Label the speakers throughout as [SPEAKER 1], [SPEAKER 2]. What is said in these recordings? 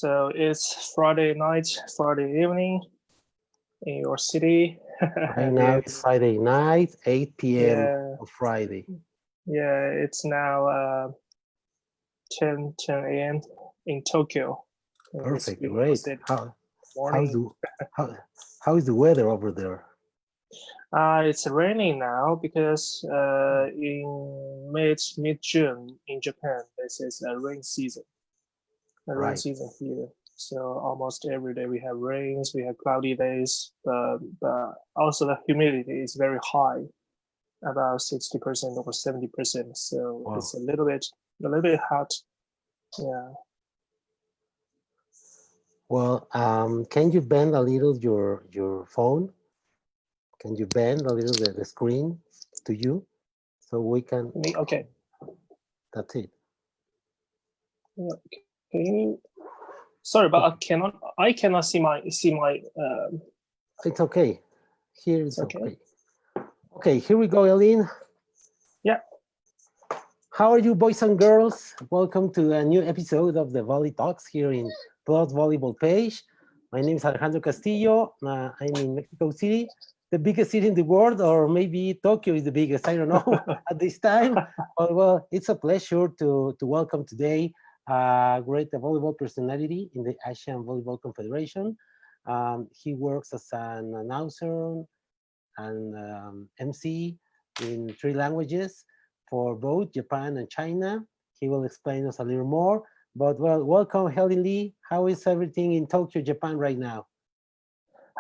[SPEAKER 1] So it's Friday night, Friday evening in your city.
[SPEAKER 2] Right
[SPEAKER 1] And
[SPEAKER 2] now it's Friday night, 8 p.m.
[SPEAKER 1] yeah,
[SPEAKER 2] of Friday.
[SPEAKER 1] yeah, it's now 10 a.m. in Tokyo. In this
[SPEAKER 2] Perfect,
[SPEAKER 1] beautiful
[SPEAKER 2] great.
[SPEAKER 1] city.
[SPEAKER 2] How's
[SPEAKER 1] Morning.
[SPEAKER 2] the how how is the weather over there?
[SPEAKER 1] It's raining now because in mid June in Japan, this is a rain
[SPEAKER 2] Right.
[SPEAKER 1] season here. So almost every day we have rains, we have cloudy days, but also the humidity is very high, about 60% or 70%. So it's
[SPEAKER 2] Wow.
[SPEAKER 1] a little bit hot. Yeah.
[SPEAKER 2] Well, can you bend a little your phone? Can you bend a little the screen to you so we can?
[SPEAKER 1] Okay.
[SPEAKER 2] That's it.
[SPEAKER 1] Yeah. Can you, sorry, but
[SPEAKER 2] Okay,
[SPEAKER 1] I cannot see my
[SPEAKER 2] it's okay. Here
[SPEAKER 1] it's
[SPEAKER 2] it's
[SPEAKER 1] okay.
[SPEAKER 2] okay. Okay, here we go, Helin.
[SPEAKER 1] Yeah.
[SPEAKER 2] How are you, boys and girls? Welcome to a new episode of the Volley Talks here in Plus Volleyball page. My name is Alejandro Castillo. I'm in Mexico City, the biggest city in the world, or maybe Tokyo is the biggest. I don't know at this time. Well, it's a pleasure to welcome today a great volleyball personality in the Asian Volleyball Confederation. He works as an announcer and MC in 3 languages for both Japan and China. He will explain us a little more. But well, welcome, Helin Li. How is everything in Tokyo, Japan right now?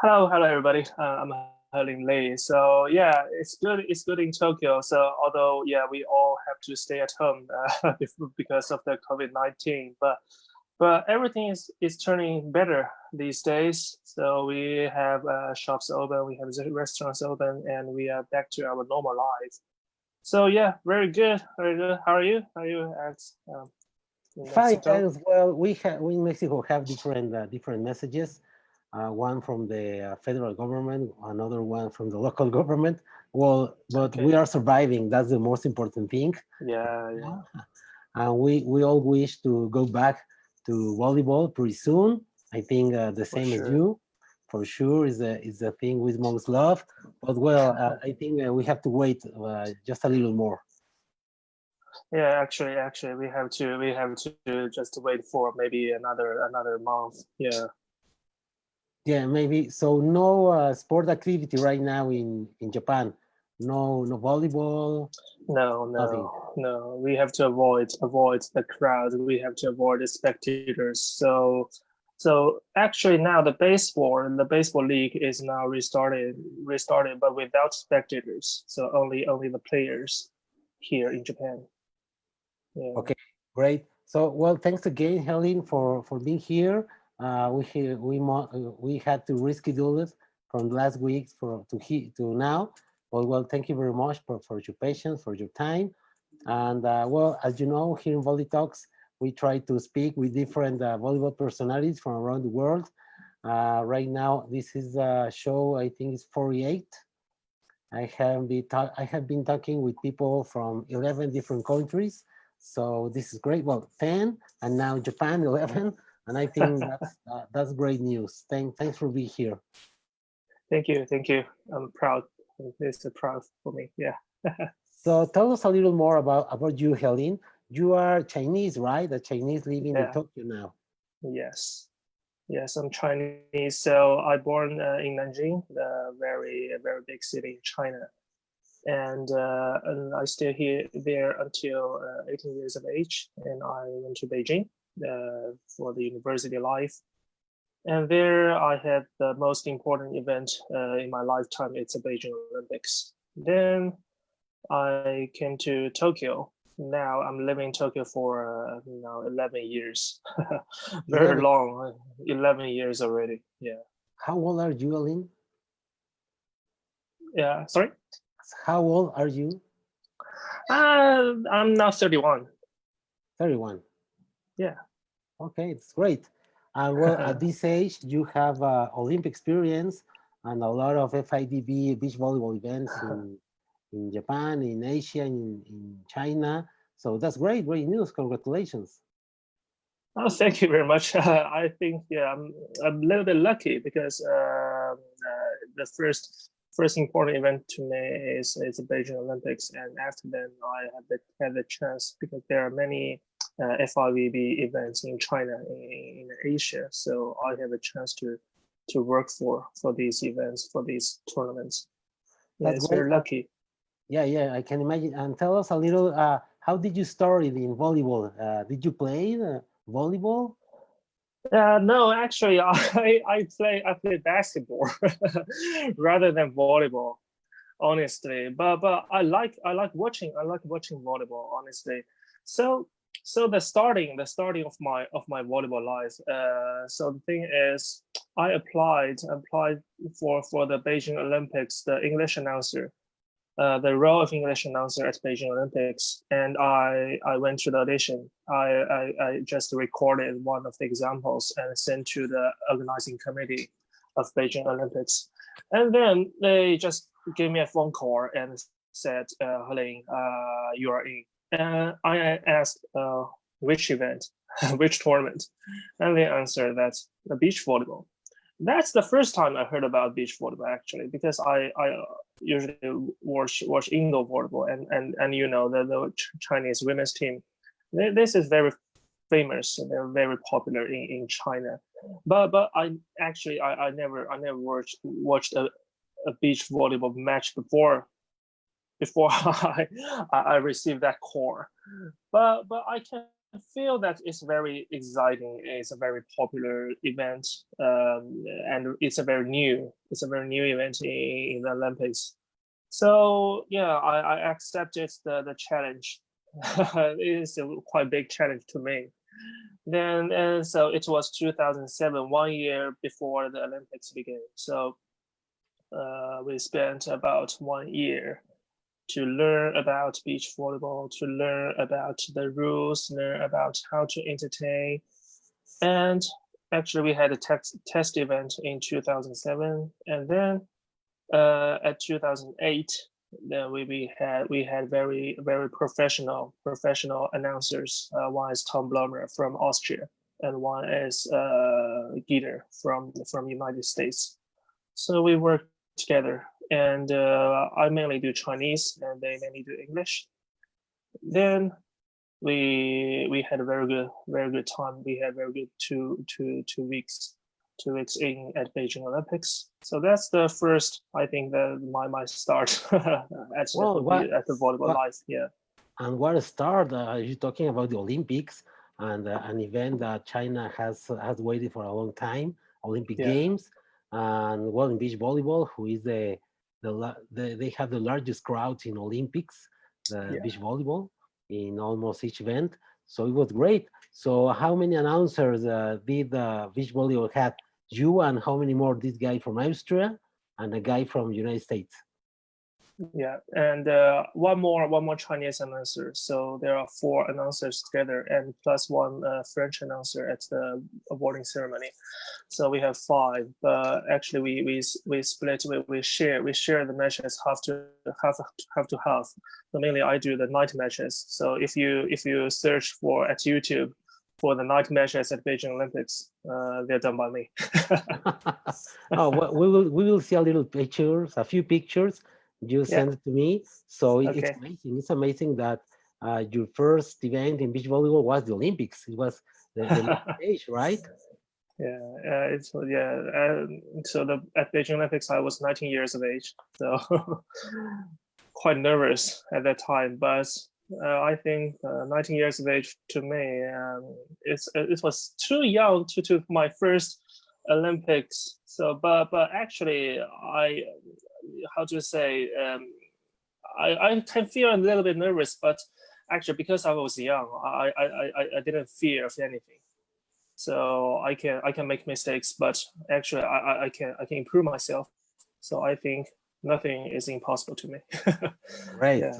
[SPEAKER 1] Hello everybody. I'm Helin Li. So yeah, it's good in Tokyo. So although yeah, we all have to stay at home because of the COVID-19, but everything is turning better these days. So we have shops open, we have restaurants open, and we are back to our normal life. So yeah, very good, very good. How are you? How are you at in
[SPEAKER 2] Fine,
[SPEAKER 1] Mexico?
[SPEAKER 2] thanks. Well, we in Mexico have different messages. One from the federal government, another one from the local government. Well, but we
[SPEAKER 1] Okay.
[SPEAKER 2] are surviving. That's the most important thing.
[SPEAKER 1] Yeah, yeah,
[SPEAKER 2] And we all wish to go back to volleyball pretty soon. I think the
[SPEAKER 1] for
[SPEAKER 2] same as
[SPEAKER 1] sure.
[SPEAKER 2] you, for sure, is the thing we most love. But well, I think we have to wait just a little more.
[SPEAKER 1] Yeah, actually, we have to just wait for maybe another month. Yeah.
[SPEAKER 2] Yeah, maybe. So no sport activity right now in Japan. No volleyball,
[SPEAKER 1] No,
[SPEAKER 2] nothing.
[SPEAKER 1] no. We have to avoid the crowd. We have to avoid the spectators. So actually now the baseball league is now restarted, but without spectators. So only the players here in Japan. Yeah.
[SPEAKER 2] Okay, great. So, well, thanks again, Helen, for being here. We had to reschedule it from last week to now. Well, thank you very much for your patience, for your time. And well, as you know, here in Volley Talks, we try to speak with different volleyball personalities from around the world. Right now, this is a show, I think it's 48. I have been talking with people from 11 different countries. So this is great. Well, 10 and now Japan 11. And I think that's great news. Thanks for being here.
[SPEAKER 1] Thank you. I'm proud. It's a proud for me. Yeah.
[SPEAKER 2] So tell us a little more about you, Helene. You are Chinese, right? A Chinese living in
[SPEAKER 1] Yeah.
[SPEAKER 2] Tokyo now.
[SPEAKER 1] Yes. Yes, I'm Chinese. So I born in Nanjing, the very big city in China, and I stay here there until 18 years of age, and I went to Beijing for the university life. And there I had the most important event in my lifetime. It's the Beijing Olympics. Then I came to Tokyo. Now I'm living in Tokyo for 11 years. Very
[SPEAKER 2] 11.
[SPEAKER 1] long, 11 years already. Yeah.
[SPEAKER 2] How old are you, Helene?
[SPEAKER 1] Yeah. Sorry.
[SPEAKER 2] How old are you?
[SPEAKER 1] I'm now 31.
[SPEAKER 2] 31.
[SPEAKER 1] Yeah.
[SPEAKER 2] Okay, it's great. Well, at this age, you have Olympic experience and a lot of FIDB beach volleyball events in Japan, in Asia, in China. So that's great news. Congratulations.
[SPEAKER 1] Oh, thank you very much. I think yeah, I'm a little bit lucky because the first important event to me is the Beijing Olympics, and after then I had the chance because there are many FIVB events in China in Asia, so I have a chance to work for these events for these tournaments. Yeah,
[SPEAKER 2] That's
[SPEAKER 1] it's
[SPEAKER 2] great.
[SPEAKER 1] very lucky.
[SPEAKER 2] Yeah, I can imagine. And tell us a little, how did you start in volleyball? Did you play volleyball?
[SPEAKER 1] No, actually, I play basketball rather than volleyball, honestly. But I like watching volleyball, honestly. So so the starting of my volleyball life. So the thing is, I applied for the Beijing Olympics, the English announcer, the role of English announcer at Beijing Olympics, and I went to the audition. I just recorded one of the examples and sent to the organizing committee of Beijing Olympics, and then they just gave me a phone call and said, "Helin, you are in." I asked, which event, which tournament, and they answered that the beach volleyball. That's the first time I heard about beach volleyball actually, because I usually watch indoor volleyball, and you know the Chinese women's team. This is very famous. They're very popular in China. But I never watched a beach volleyball match before I received that call. But I can feel that it's very exciting. It's a very popular event, and it's a very new event in the Olympics. So yeah, I accepted the challenge. It is a quite big challenge to me. Then so it was 2007, 1 year before the Olympics began. So we spent about 1 year to learn about beach volleyball, to learn about the rules, learn about how to entertain. And actually, we had a test event in 2007, and then at 2008, then we had very professional announcers. One is Tom Blomer from Austria, and one is Gitter from United States. So we worked together, and I mainly do Chinese, and they mainly do English. Then we had a very good time. We had very good two weeks 2 weeks in at Beijing Olympics. So that's the first, I think, that my start at
[SPEAKER 2] Well,
[SPEAKER 1] the volleyball
[SPEAKER 2] what,
[SPEAKER 1] life. Yeah.
[SPEAKER 2] and what a start! You're talking about the Olympics and an event that China has waited for a long time, Olympic
[SPEAKER 1] Yeah.
[SPEAKER 2] Games, and well, in beach volleyball, who is they have the largest crowds in Olympics, the
[SPEAKER 1] Yeah.
[SPEAKER 2] beach volleyball in almost each event. So it was great. So how many announcers did beach volleyball had? You and how many more? This guy from Austria and a guy from United States.
[SPEAKER 1] Yeah, and one more Chinese announcer. So there are four announcers together, and plus one French announcer at the awarding ceremony. So we have five. But actually, we split. We share the matches half to half. So mainly, I do the night matches. So if you search for at YouTube for the night matches at Beijing Olympics, they're done by me.
[SPEAKER 2] Oh, well, we will see a few pictures. You
[SPEAKER 1] Yeah.
[SPEAKER 2] send it to me. So it's
[SPEAKER 1] Okay.
[SPEAKER 2] amazing. It's amazing that your first event in beach volleyball was the Olympics. It was the main stage, right?
[SPEAKER 1] Yeah, so at Beijing Olympics, I was 19 years of age, so quite nervous at that time. But I think 19 years of age to me, it was too young to my first Olympics. So, but actually, how to say, I can feel a little bit nervous, but actually because I was young, I didn't fear of anything. So I can make mistakes, but actually I can improve myself. So I think nothing is impossible to me.
[SPEAKER 2] Great,
[SPEAKER 1] Yeah.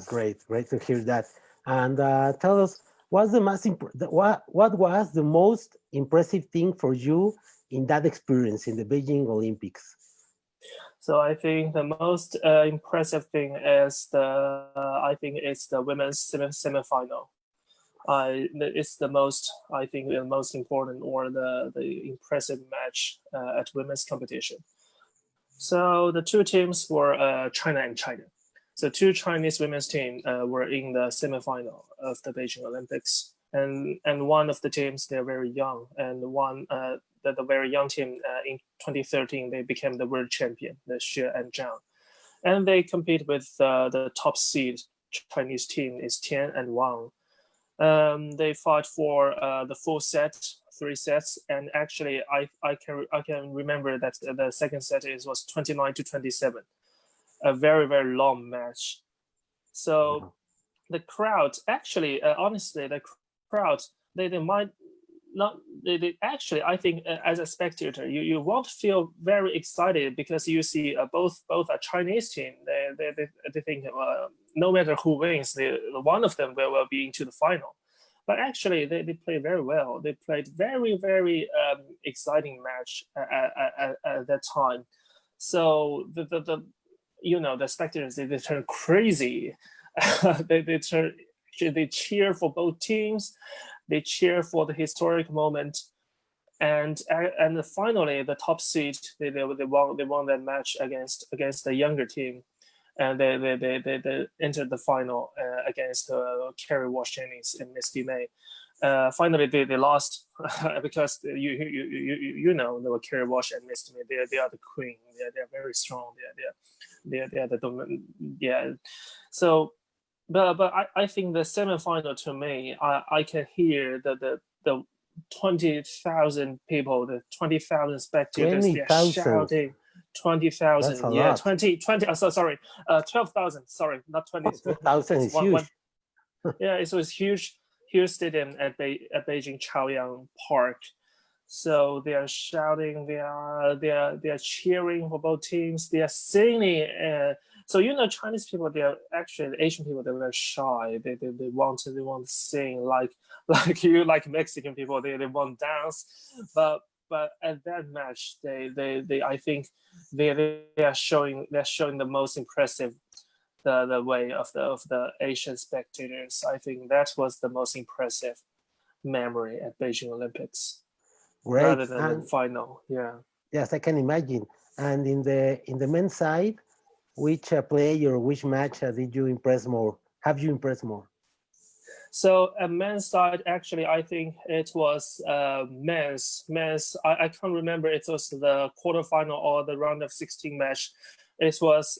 [SPEAKER 2] great to hear that. And tell us, what was the most impressive thing for you in that experience in the Beijing Olympics?
[SPEAKER 1] So I think the most impressive thing is I think it's the women's semifinal. it's the most, I think, the most important or the impressive match at women's competition. So the two teams were China and China. So two Chinese women's team were in the semifinal of the Beijing Olympics, and one of the teams, they're very young, and one the very young team in 2013 they became the world champion, the Xie and Zhang, and they compete with the top seed Chinese team is Tian and Wang. They fought for the full set, 3 sets, and actually I can remember that the second set was 29-27, a very very long match. So the crowd actually, honestly, the crowd they might not they actually, I think as a spectator you won't feel very excited because you see both a Chinese team, they think no matter who wins, one of them will be into the final. But actually they played very well. They played very very exciting match at that time. So the the spectators, they turn crazy. They cheer for both teams. They cheer for the historic moment, and finally the top seed they won that match against the younger team, and they entered the final against Kerry Walsh Jennings and Misty May. Finally they lost because you know the Kerry Walsh and Misty May, they are the queen. They're very strong. They're the So. But I think the semifinal, to me, I can hear the 20,000 people, the 20,000 spectators, they're
[SPEAKER 2] 20,000.
[SPEAKER 1] shouting. 20,000, yeah,
[SPEAKER 2] lot.
[SPEAKER 1] 20, sorry, 12,000, sorry, not 20.
[SPEAKER 2] 12,000 is huge.
[SPEAKER 1] Yeah, it was huge stadium at Beijing Chaoyang Park. So they are shouting, they are cheering for both teams, they are singing. So Chinese people, they are actually Asian people. They're very shy. They want to sing like like Mexican people. They want to dance, but at that match, they I think they are showing the most impressive the way of the Asian spectators. I think that was the most impressive memory at Beijing Olympics.
[SPEAKER 2] Great.
[SPEAKER 1] Rather than the final, yeah.
[SPEAKER 2] Yes, I can imagine. And in the men's side, which play or which match did you impress more? Have you impressed more?
[SPEAKER 1] So at men's side, actually, I think it was men's. I can't remember. It was the quarterfinal or the round of 16 match. It was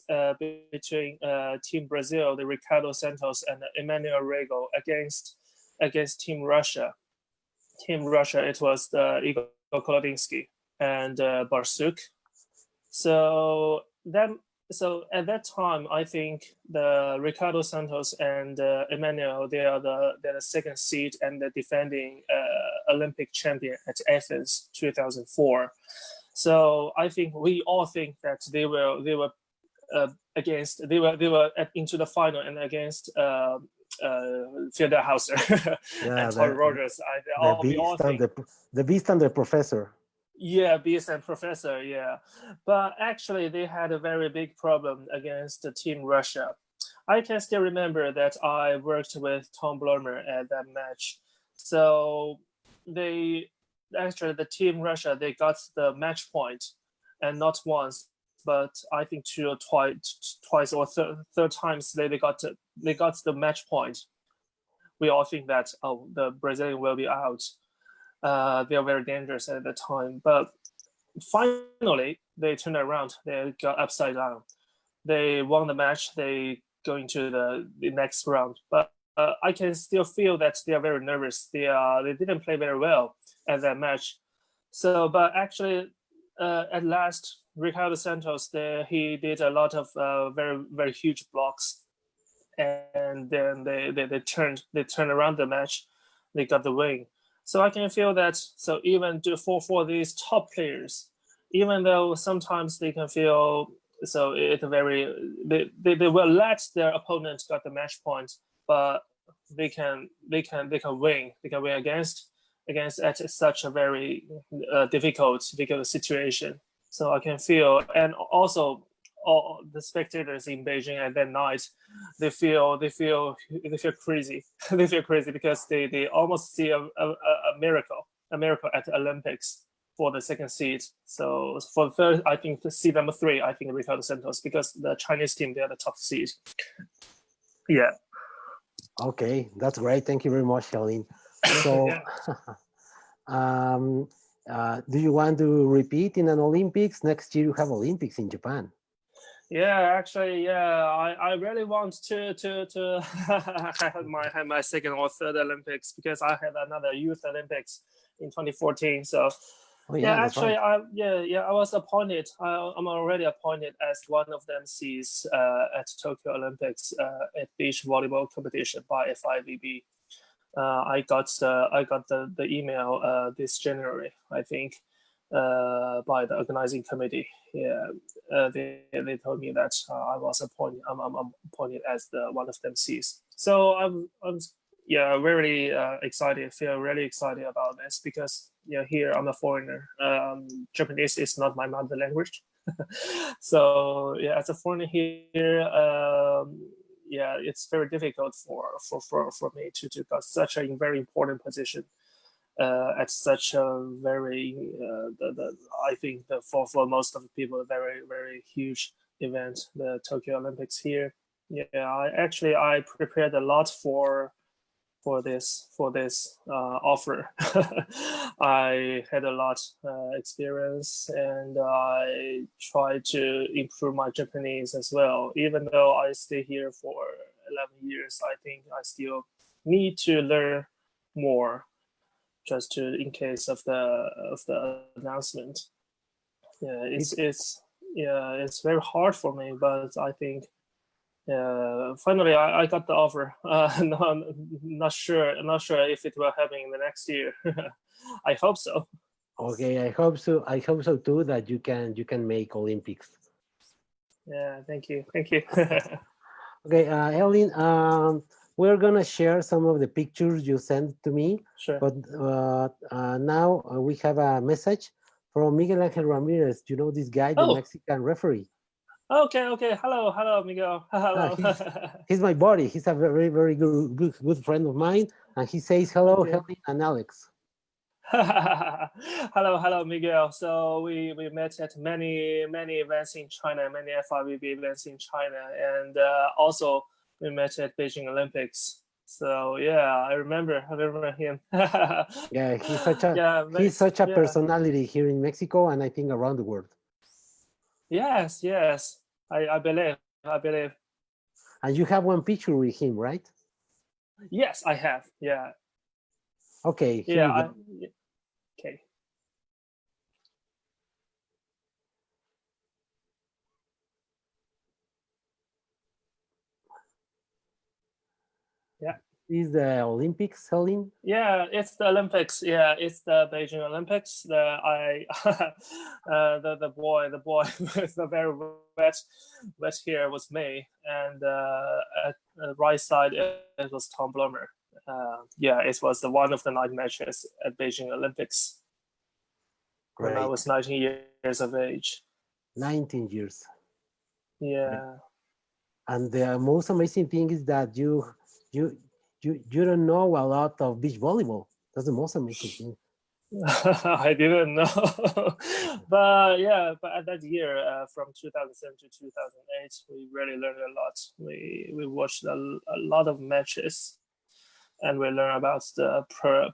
[SPEAKER 1] between Team Brazil, the Ricardo Santos and Emmanuel Rego against Team Russia. Team Russia, it was the Igor Kolodinsky and Barsuk. So at that time, I think the Ricardo Santos and Emmanuel, they are the second seed and the defending Olympic champion at Athens 2004. So I think we all think that they were into the final and against Theodor Hauser and Todd Rogers.
[SPEAKER 2] The Beast and the Professor.
[SPEAKER 1] Yeah, Beast and Professor, yeah. But actually, they had a very big problem against the Team Russia. I can still remember that I worked with Tom Blurmer at that match. So the Team Russia, they got the match point, and not once, but I think twice or third times they got the match point. We all think that the Brazilian will be out. They are very dangerous at the time, but finally they turned around. They got upside down. They won the match. They go into the next round, but I can still feel that they are very nervous. They didn't play very well at that match. So, but actually, at last, Ricardo Santos, he did a lot of very very huge blocks, and then they turned around the match. They got the win. So I can feel that. So even for these top players, even though sometimes they can feel they will let their opponent got the match point, but they can win. They can win against at such a very difficult situation. So I can feel, and also all the spectators in Beijing at that night, they feel crazy. They feel crazy because they almost see a miracle at the Olympics for the second seed. So for the third, I think seed number 3, I think Ricardo Santos, because the Chinese team, they are the top seed. Yeah.
[SPEAKER 2] Okay, that's great. Thank you very much, Helin. So, do you want to repeat in an Olympics? Next year you have Olympics in Japan.
[SPEAKER 1] Yeah, actually, yeah, I really want to have my second or third Olympics, because I had another Youth Olympics in 2014. So yeah, actually, right. I was appointed. I'm already appointed as one of the MCs at Tokyo Olympics at beach volleyball competition by FIVB. I got the email this January, I think, by the organizing committee. Yeah, they told me that I was appointed. I'm appointed as the one of the MCs. So I'm very excited. Feel really excited about this, because here I'm a foreigner. Japanese is not my mother language. So yeah, as a foreigner here, yeah, it's very difficult for me to got such a very important position at such a very I think for most of the people, a very huge event, the Tokyo Olympics here. Yeah, I prepared a lot for this offer. I had a lot experience, and I tried to improve my Japanese as well. Even though I stay here for 11 years, I think I still need to learn more, just to in case of the announcement. Yeah, it's very hard for me, but I think finally I got the offer. No, not sure if it will happen in the next year. I hope so.
[SPEAKER 2] Okay, I hope so. I hope so too, that you can make Olympics.
[SPEAKER 1] Yeah, thank you.
[SPEAKER 2] Okay, Helin, we're gonna share some of the pictures you sent to me.
[SPEAKER 1] Sure.
[SPEAKER 2] But now we have a message from Miguel Angel Ramirez. You know this guy, the Mexican referee?
[SPEAKER 1] Okay. Hello, Miguel. Hello.
[SPEAKER 2] He's my buddy. He's a very good friend of mine, and he says hello, Helin and Alex.
[SPEAKER 1] Hello, Miguel. So we met at many events in China, many FIVB events in China, and also we met at Beijing Olympics. So yeah, I remember him.
[SPEAKER 2] Yeah, he's such a personality here in Mexico, and I think around the world.
[SPEAKER 1] Yes, I believe.
[SPEAKER 2] And you have one picture with him, right?
[SPEAKER 1] Yes, I have. Yeah.
[SPEAKER 2] Okay.
[SPEAKER 1] Yeah. Okay. Yeah.
[SPEAKER 2] Is the Olympics, Helin?
[SPEAKER 1] Yeah, it's the Olympics. Yeah, it's the Beijing Olympics. The boy with the very wet hair was me, and at the right side it was Tom Blummer. Yeah, it was one of the night matches at Beijing Olympics. Great. When I was 19 years of age.
[SPEAKER 2] 19 years.
[SPEAKER 1] Yeah.
[SPEAKER 2] And the most amazing thing is that you don't know a lot of beach volleyball. That's the most amazing thing.
[SPEAKER 1] I didn't know. But at that year, from 2007 to 2008, we really learned a lot. We watched a lot of matches, and we learned about the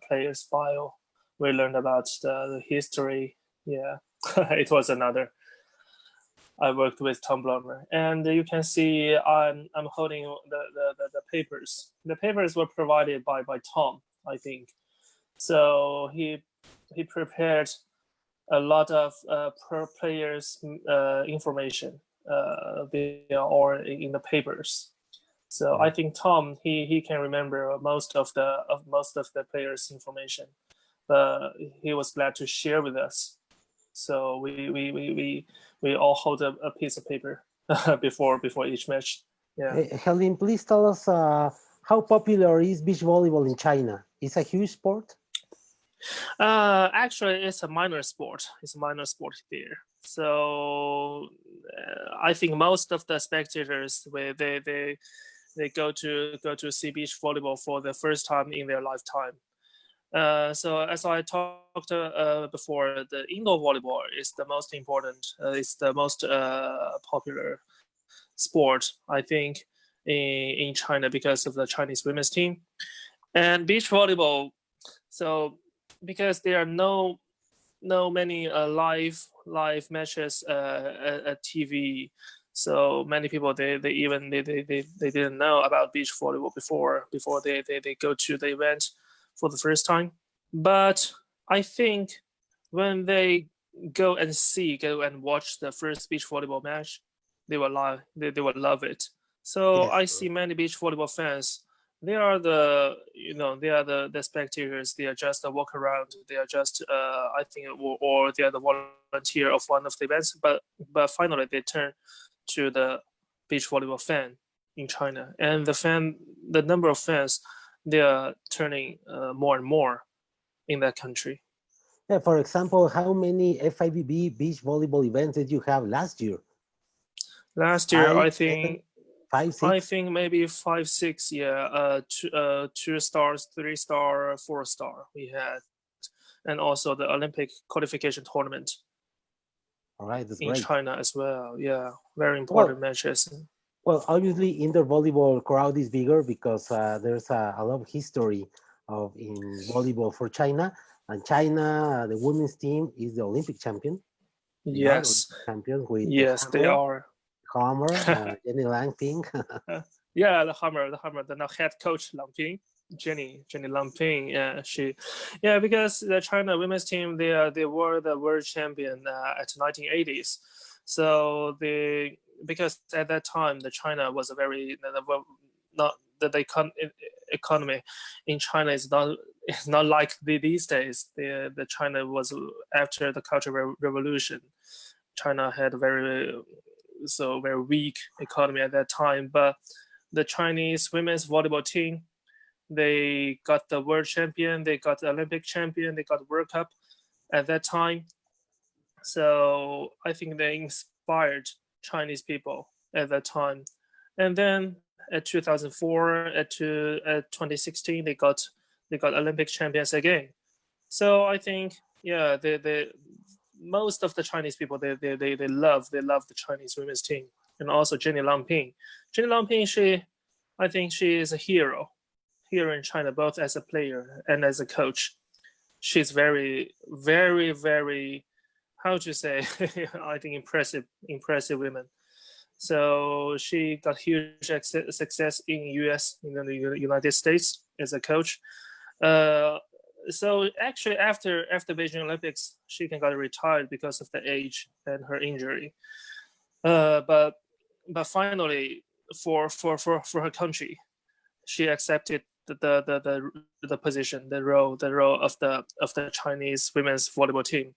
[SPEAKER 1] player style. We learned about the history. Yeah, it was another. I worked with Tom Blummer, and you can see I'm holding the papers. The papers were provided by Tom, I think. So he prepared a lot of players information or in the papers. So I think Tom he can remember most of the players information. He was glad to share with us. So we all hold a piece of paper before each match. Yeah.
[SPEAKER 2] Helin, please tell us how popular is beach volleyball in China? It's a huge sport?
[SPEAKER 1] Actually, it's a minor sport. It's a minor sport there. So I think most of the spectators they go to see beach volleyball for the first time in their lifetime. So as I talked before, the indoor volleyball is the most important. It's the most popular sport, I think, in China because of the Chinese women's team. And beach volleyball, so because there are no many live matches at TV, so many people they didn't know about beach volleyball before they go to the event for the first time. But I think when they go and watch the first beach volleyball match, they will love it. So
[SPEAKER 2] Yes.
[SPEAKER 1] I see many beach volleyball fans. They are the spectators. They are just a walk around. They are just I think or they are the volunteer of one of the events. But finally they turn to the beach volleyball fan in China, and the number of fans, they are turning more and more in that country.
[SPEAKER 2] Yeah, for example, how many FIVB beach volleyball events did you have last year?
[SPEAKER 1] Last year,
[SPEAKER 2] Five, seven, five,
[SPEAKER 1] I
[SPEAKER 2] six?
[SPEAKER 1] think maybe 5, 6, yeah, 2 stars, 3 star, 4 star we had, and also the Olympic qualification tournament
[SPEAKER 2] All right, that's
[SPEAKER 1] in
[SPEAKER 2] great.
[SPEAKER 1] China as well. Yeah, very important
[SPEAKER 2] Well,
[SPEAKER 1] matches.
[SPEAKER 2] well, obviously, indoor volleyball crowd is bigger because there's a lot of history of in volleyball for China, and China, the women's team is the Olympic champion. They are
[SPEAKER 1] Yes,
[SPEAKER 2] Olympic champions with the
[SPEAKER 1] yes, they are.
[SPEAKER 2] Jenny Langping.
[SPEAKER 1] Yeah, the now head coach Lang Ping, Jenny Lang Ping. Yeah, because the China women's team they were the world champion at 1980s. So because at that time the China was a very not the economy in China is not it's not like these days. The China was after the Cultural Revolution. China had a very weak economy at that time, but the Chinese women's volleyball team, they got the world champion, they got the Olympic champion, they got the World Cup at that time. So I think they inspired Chinese people at that time. And then at 2004, at 2016, they got Olympic champions again. So I think yeah, the most of the Chinese people they love the Chinese women's team, and also Jenny Langping. Jenny Langping, I think she is a hero here in China, both as a player and as a coach. She's very how to say I think impressive women. So she got huge success in US in the United States as a coach. Uh, so actually after Beijing Olympics, she got retired because of the age and her injury. But finally, for her country, she accepted the position, the role of the Chinese women's volleyball team.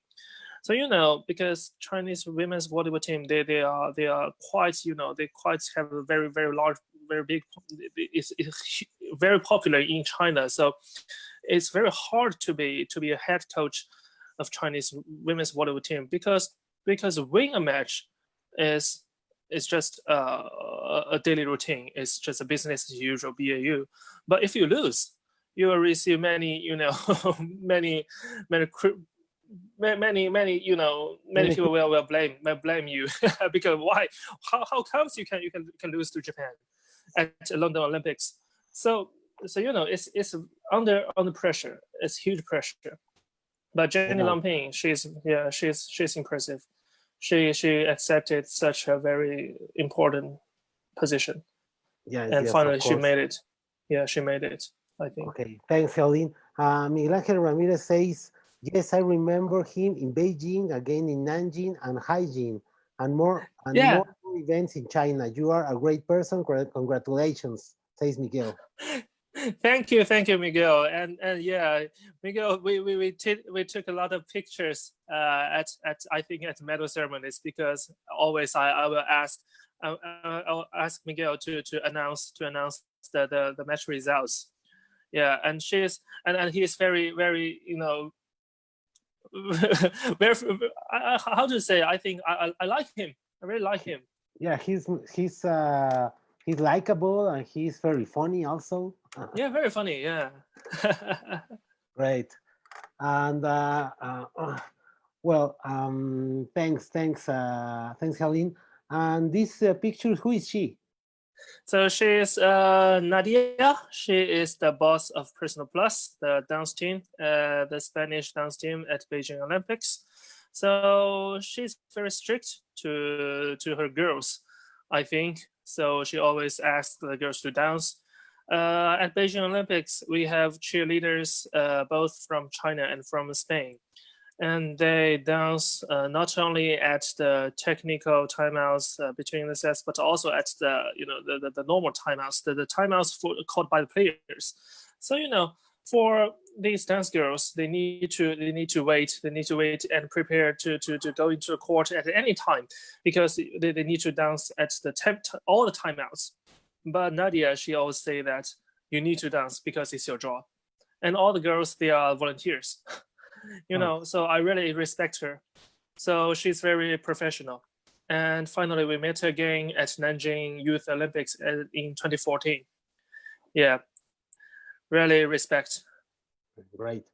[SPEAKER 1] So because Chinese women's volleyball team, they are quite they quite have a very large, very big. It's very popular in China. So it's very hard to be a head coach of Chinese women's volleyball team because win a match is just a daily routine. It's just a business as usual BAU. But if you lose, you will receive many many many people will blame you because why how comes you can lose to Japan at London Olympics. So it's under pressure. It's huge pressure. But
[SPEAKER 2] I
[SPEAKER 1] Jenny
[SPEAKER 2] know.
[SPEAKER 1] Langping, she's impressive. She accepted such a very important position,
[SPEAKER 2] Yes,
[SPEAKER 1] and
[SPEAKER 2] yes, of
[SPEAKER 1] finally she
[SPEAKER 2] course.
[SPEAKER 1] made it. Yeah, she made it, I think.
[SPEAKER 2] Okay, thanks, Helin. Miguel Angel Ramirez says, yes, I remember him in Beijing, again in Nanjing and Haijin, and
[SPEAKER 1] Yeah.
[SPEAKER 2] more events in China. You are a great person. Congratulations, says Miguel.
[SPEAKER 1] Thank you, Miguel. And yeah, Miguel, we took a lot of pictures at I think at medal ceremonies because always I will ask I'll ask Miguel to announce the match results. Yeah, and he is very very, how to say? I think I like him. I really like him.
[SPEAKER 2] Yeah, he's likable and he's very funny also.
[SPEAKER 1] Yeah, very funny. Yeah.
[SPEAKER 2] Great. And well, thanks, Helin. And this picture, who is she?
[SPEAKER 1] So she's Nadia. She is the boss of Personal Plus, the dance team, the Spanish dance team at Beijing Olympics. So she's very strict to her girls, I think. So she always asks the girls to dance. At Beijing Olympics, we have cheerleaders both from China and from Spain. And they dance not only at the technical timeouts between the sets, but also at the the normal timeouts, the timeouts called by the players. So for these dance girls, they need to wait and prepare to go into the court at any time, because they need to dance at all the timeouts. But Nadia, she always say that you need to dance because it's your job, and all the girls, they are volunteers. So I really respect her. So she's very professional. And finally, we met again at Nanjing Youth Olympics in 2014. Yeah, really respect.
[SPEAKER 2] Great.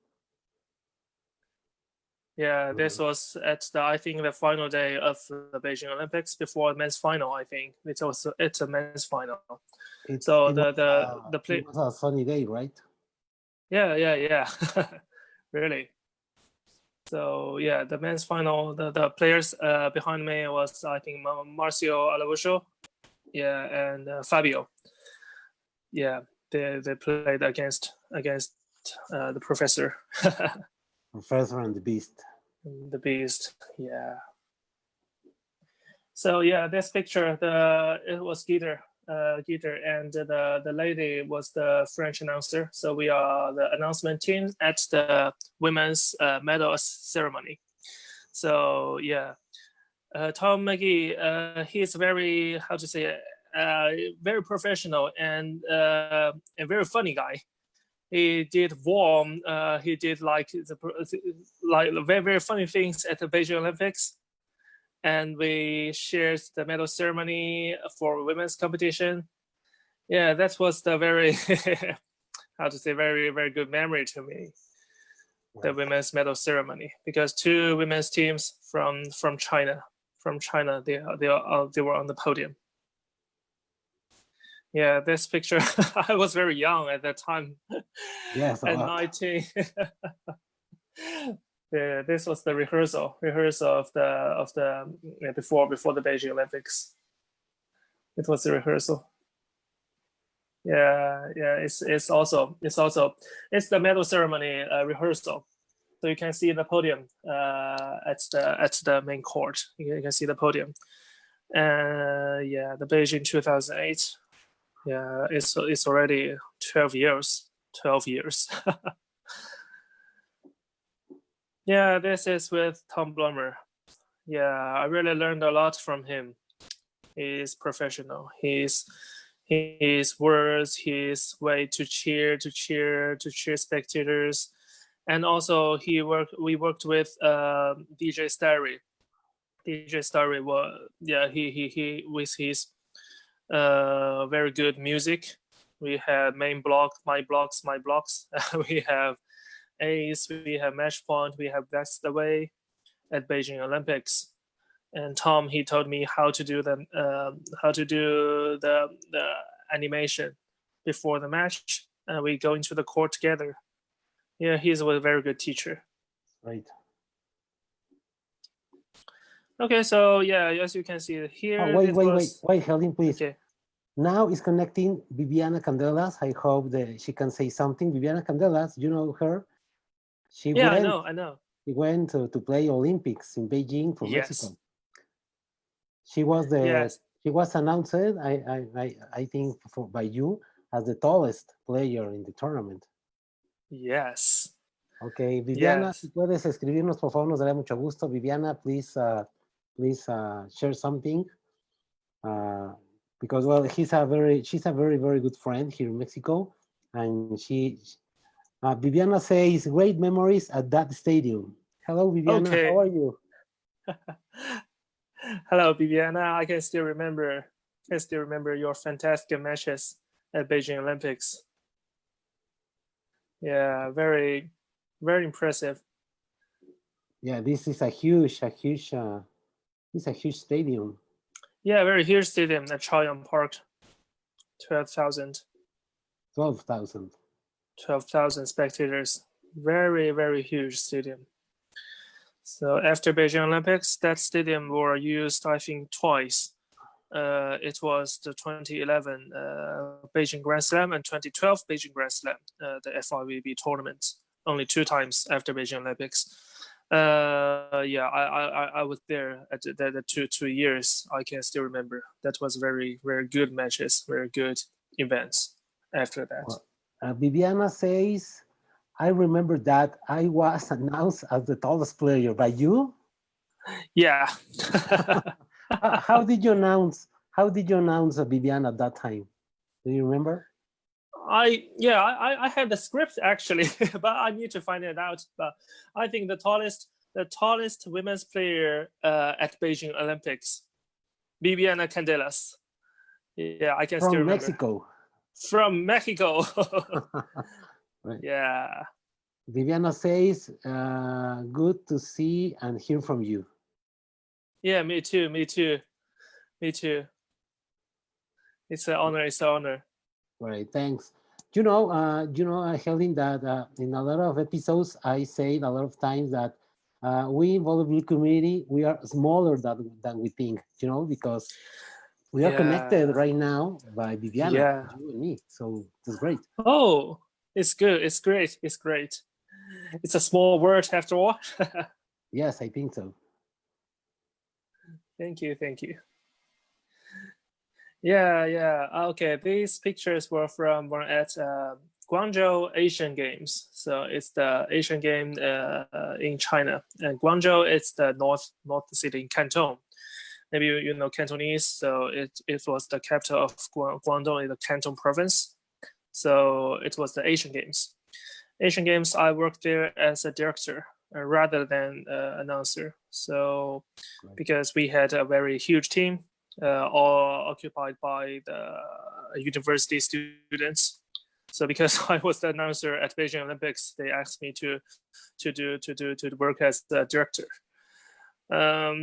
[SPEAKER 1] Yeah, this was at I think the final day of the Beijing Olympics before men's final. I think it's a men's final.
[SPEAKER 2] It was a sunny day, right?
[SPEAKER 1] Yeah. Really. So yeah, the men's final, the players behind me was, I think, Marcio Alavuso, yeah, and Fabio. Yeah, they played against the professor.
[SPEAKER 2] Professor and the Beast.
[SPEAKER 1] The Beast, yeah. So yeah, this picture, it was Guitar, and the lady was the French announcer. So we are the announcement team at the women's medal ceremony. So yeah, Tom McGee, he's very, how to say, very professional and a very funny guy. He did warm. He did like very, very funny things at the Beijing Olympics. And we shared the medal ceremony for women's competition. Yeah, that was the very, how to say, very, very good memory to me, the women's medal ceremony, because two women's teams from China, they were on the podium. Yeah, this picture, I was very young at that time.
[SPEAKER 2] Yes,
[SPEAKER 1] at 19. Yeah, this was the rehearsal of the before the Beijing Olympics. It was the rehearsal. Yeah, it's the medal ceremony rehearsal. So you can see the podium at the main court. You can see the podium. Yeah, the Beijing 2008. Yeah, it's already 12 years. 12 years. Yeah, this is with Tom Blummer. Yeah, I really learned a lot from him. He's professional. His words, his way to cheer spectators, and also we worked with DJ Starry. DJ Starry was he with his very good music. We have main block, my blocks. We have Ace, we have Match Point, we have That's the Way at Beijing Olympics. And Tom, he told me how to do the animation before the match, and we go into the court together. Yeah, he's a very good teacher.
[SPEAKER 2] Right.
[SPEAKER 1] Okay, so yeah, as you can see here.
[SPEAKER 2] Oh, wait, Helin, please. Okay. Now is connecting Viviana Candelas. I hope that she can say something. Viviana Candelas, you know her?
[SPEAKER 1] I know.
[SPEAKER 2] She went to play Olympics in Beijing for Mexico. She was she was announced, I think, by you as the tallest player in the tournament.
[SPEAKER 1] Yes.
[SPEAKER 2] Okay, Viviana, si puedes escribirnos, por favor, nos daría mucho gusto. Viviana, please share something. Because, well, she's a very, very good friend here in Mexico. And Viviana says, great memories at that stadium. Hello, Viviana.
[SPEAKER 1] Okay.
[SPEAKER 2] How are you?
[SPEAKER 1] Hello, Viviana. I can still remember your fantastic matches at Beijing Olympics. Yeah, very, very impressive.
[SPEAKER 2] Yeah, this is a huge stadium.
[SPEAKER 1] Yeah, very huge stadium at Chaoyang Park. 12,000.
[SPEAKER 2] 12,000.
[SPEAKER 1] 12,000 spectators. Very, very huge stadium. So after Beijing Olympics, that stadium were used, I think, twice. It was the 2011 Beijing Grand Slam and 2012 Beijing Grand Slam, the FIVB tournament. Only 2 times after Beijing Olympics. Yeah, I was there at the 2 years. I can still remember. That was very, very good matches, very good events after that.
[SPEAKER 2] Well, Viviana says, I remember that I was announced as the tallest player by you.
[SPEAKER 1] Yeah.
[SPEAKER 2] How did you announce Viviana at that time? Do you remember?
[SPEAKER 1] I had the script actually, but I need to find it out. But I think the tallest women's player at Beijing Olympics, Viviana Candelas. Yeah, I can
[SPEAKER 2] From
[SPEAKER 1] still remember.
[SPEAKER 2] Mexico.
[SPEAKER 1] From Mexico.
[SPEAKER 2] Right.
[SPEAKER 1] Yeah.
[SPEAKER 2] Viviana says, good to see and hear from you.
[SPEAKER 1] Yeah, me too. It's an honor.
[SPEAKER 2] Right, thanks. You know, Helin, that in a lot of episodes, I say a lot of times that we in volleyball community, we are smaller than we think, because we are connected right now by Viviana, you and me. So it's great.
[SPEAKER 1] Oh, it's good. It's great. It's a small word after all.
[SPEAKER 2] Yes, I think so.
[SPEAKER 1] Thank you. Yeah. Okay, these pictures were at Guangzhou Asian Games. So it's the Asian game in China, and Guangzhou is the north city in Canton. Maybe you know Cantonese. So it was the capital of Guangdong in the Canton province. So it was the Asian Games. Asian Games, I worked there as a director rather than announcer. So because we had a very huge team, all occupied by the university students. So because I was the announcer at Beijing Olympics, they asked me to work as the director.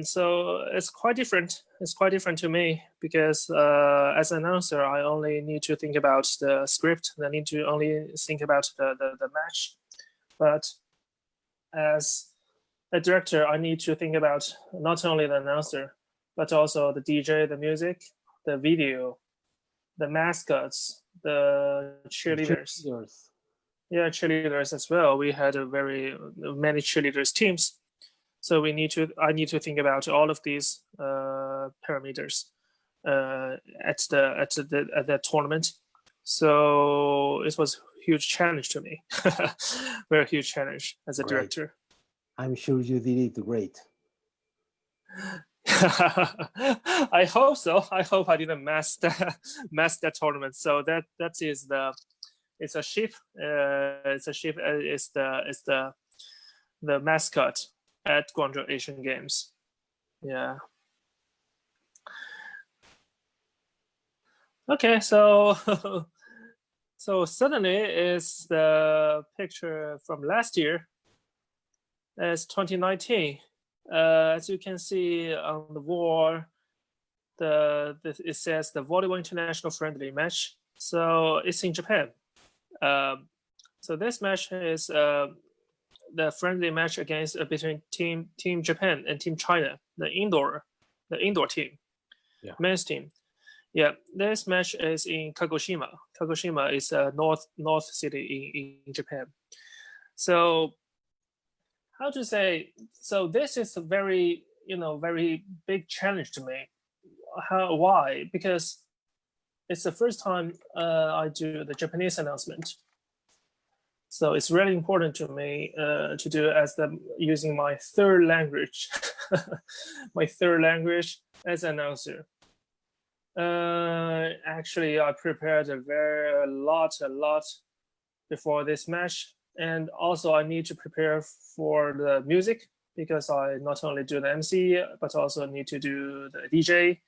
[SPEAKER 1] So it's quite different. It's quite different to me because as an announcer, I only need to think about the script. I need to only think about the match. But as a director, I need to think about not only the announcer, but also the DJ, the music, the video, the mascots, the cheerleaders. Yeah, cheerleaders as well. We had a very many cheerleaders teams. So I need to think about all of these parameters at the tournament. So it was a huge challenge to me, very huge challenge as a director.
[SPEAKER 2] I'm sure you did it great.
[SPEAKER 1] I hope so. I hope I didn't mess that tournament. So it's a ship. It's the mascot at Guangzhou Asian Games. Yeah. Okay, so suddenly is the picture from last year. It's 2019. As you can see on the wall, it says the Volleyball International Friendly Match. So it's in Japan. So this match is the friendly match against between Team Japan and Team China, the indoor team, men's team. Yeah, this match is in Kagoshima. Kagoshima is a north city in Japan. So how to say? So this is a very big challenge to me. Why? Because it's the first time I do the Japanese announcement. So it's really important to me to do as using my third language, my third language as an announcer. Actually, I prepared a lot before this match, and also I need to prepare for the music because I not only do the MC but also need to do the DJ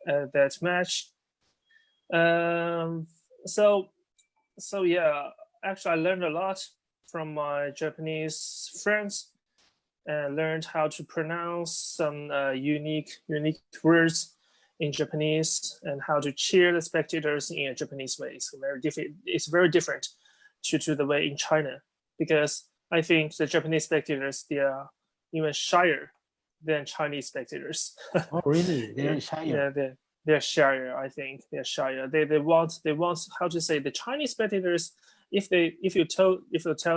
[SPEAKER 1] at that match. So yeah, actually I learned a lot from my Japanese friends and learned how to pronounce some unique words in Japanese and how to cheer the spectators in a Japanese way. So very different. It's very different to the way in China, because I think the Japanese spectators, they are even shyer than Chinese spectators.
[SPEAKER 2] Oh, really? They're
[SPEAKER 1] Yeah,
[SPEAKER 2] shyer.
[SPEAKER 1] they're shyer. I think they're shyer. They want how to say, the Chinese spectators. If you tell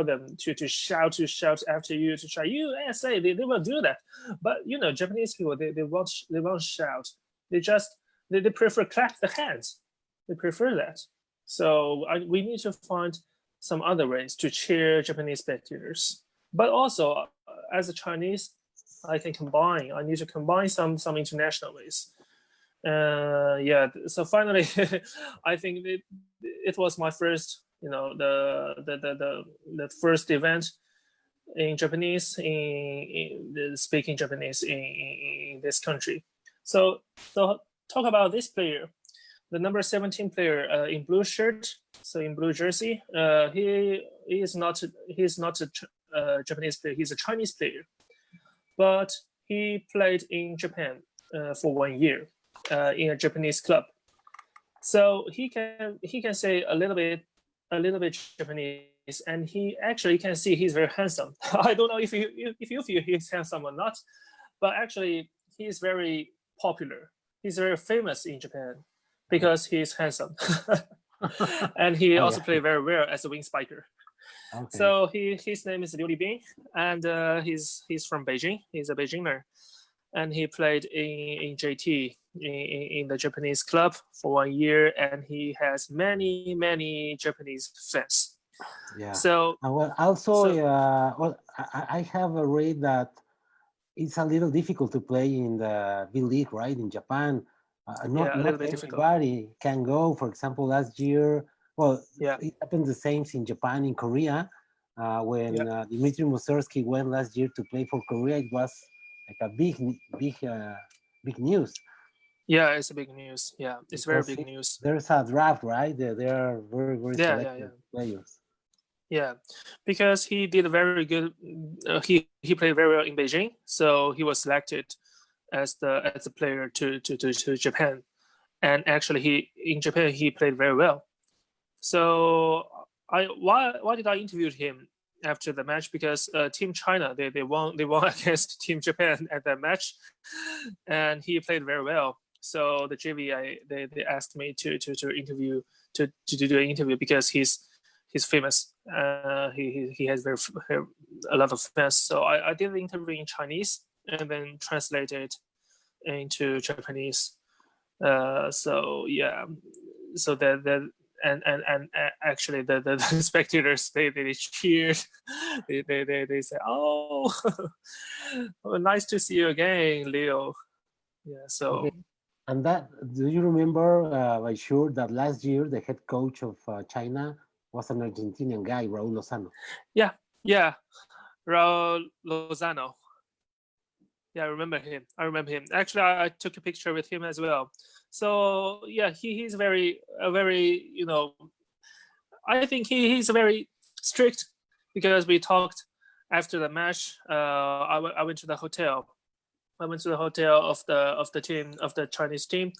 [SPEAKER 1] them to shout after you, to shout USA, they will do that. But Japanese people, they won't shout. They prefer clap the hands. They prefer that. So we need to find some other ways to cheer Japanese spectators. But also, as a Chinese, I need to combine some international ways. Yeah. So finally, I think it was my first, the first event in Japanese, in speaking Japanese in this country. So talk about this player, the number 17 player in blue shirt, so in blue jersey. He is not a Japanese player. He's a Chinese player, but he played in Japan for 1 year in a Japanese club. So he can say a little bit Japanese, and he actually can see he's very handsome. I don't know if you feel he's handsome or not, but actually he's very popular. He's very famous in Japan because he's handsome. And he
[SPEAKER 2] Oh,
[SPEAKER 1] also
[SPEAKER 2] yeah.
[SPEAKER 1] played very well as a wing spiker.
[SPEAKER 2] Okay.
[SPEAKER 1] So his name is Liu Libing, and he's from Beijing. He's a Beijinger, and he played in JT in the Japanese club for 1 year, and he has many Japanese fans.
[SPEAKER 2] Yeah.
[SPEAKER 1] So
[SPEAKER 2] well, also, well, I have read that it's a little difficult to play in the B League, right? In Japan, not everybody can go. For example, last year, well, it happened the same in Japan, in Korea. When Dmitry Mussorgsky went last year to play for Korea, it was like a big news.
[SPEAKER 1] Yeah, it's a big news. Yeah, it's very big news.
[SPEAKER 2] There's a draft, right? There are very selected players.
[SPEAKER 1] Yeah, because he did very good. He played very well in Beijing, so he was selected as the player to Japan, and actually in Japan he played very well. So why did I interview him after the match? Because Team China, they won against Team Japan at that match, and he played very well. So the JV they asked me to interview to do an interview because he's famous. He has a lot of fans. So I did the interview in Chinese and then translated into Japanese. So yeah, so and actually the spectators they cheered. They say, "Oh, well, nice to see you again, Leo." Yeah. So.
[SPEAKER 2] Okay. And do you remember by sure that last year the head coach of China was an Argentinian guy, Raul Lozano?
[SPEAKER 1] Yeah, Raul Lozano. Yeah, I remember him. Actually, I took a picture with him as well. So yeah, he's very, I think he's very strict, because we talked after the match. I went to the hotel. I went to the hotel of the team, of the Chinese team,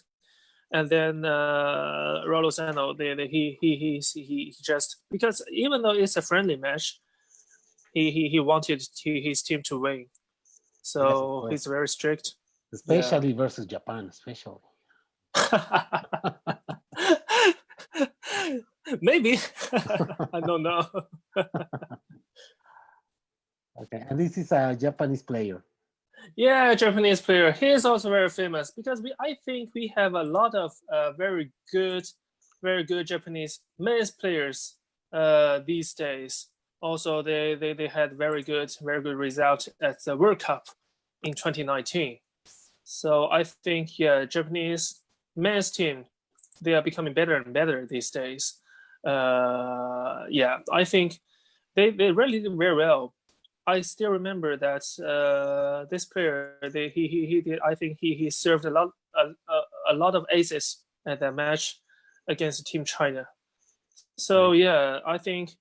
[SPEAKER 1] and then Raul Lozano, he just, because even though it's a friendly match, he wanted his team to win. So he's very strict,
[SPEAKER 2] especially versus Japan, especially.
[SPEAKER 1] Maybe. I don't know.
[SPEAKER 2] Okay, and this is a Japanese player.
[SPEAKER 1] Yeah, Japanese player. He is also very famous because I think we have a lot of very good Japanese men's players these days. Also, they had very good result at the World Cup in 2019. So I think Japanese men's team, they are becoming better and better these days. I think they really did very well I still remember that this player, he did. I think he served a lot of aces at that match against Team China. So
[SPEAKER 2] Right.
[SPEAKER 1] yeah, I think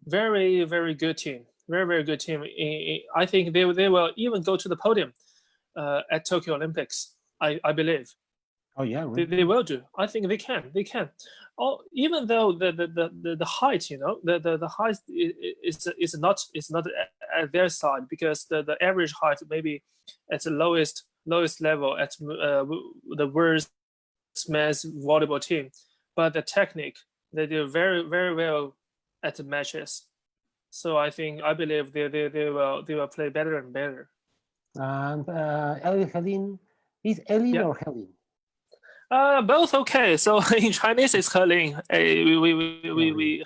[SPEAKER 1] very good team, very good team. I think they will even go to the podium at Tokyo Olympics. I believe
[SPEAKER 2] Oh yeah,
[SPEAKER 1] they
[SPEAKER 2] really?
[SPEAKER 1] will do. I think they can. Oh, even though the height, the height is not at their side, because the average height maybe at the lowest level at the world's men's volleyball team, but the technique, they do very well at the matches. So I believe they will play better and better.
[SPEAKER 2] And Helin, is Helin
[SPEAKER 1] Yeah.
[SPEAKER 2] or Helin?
[SPEAKER 1] Both okay. So in Chinese it's Helin.
[SPEAKER 2] Helin.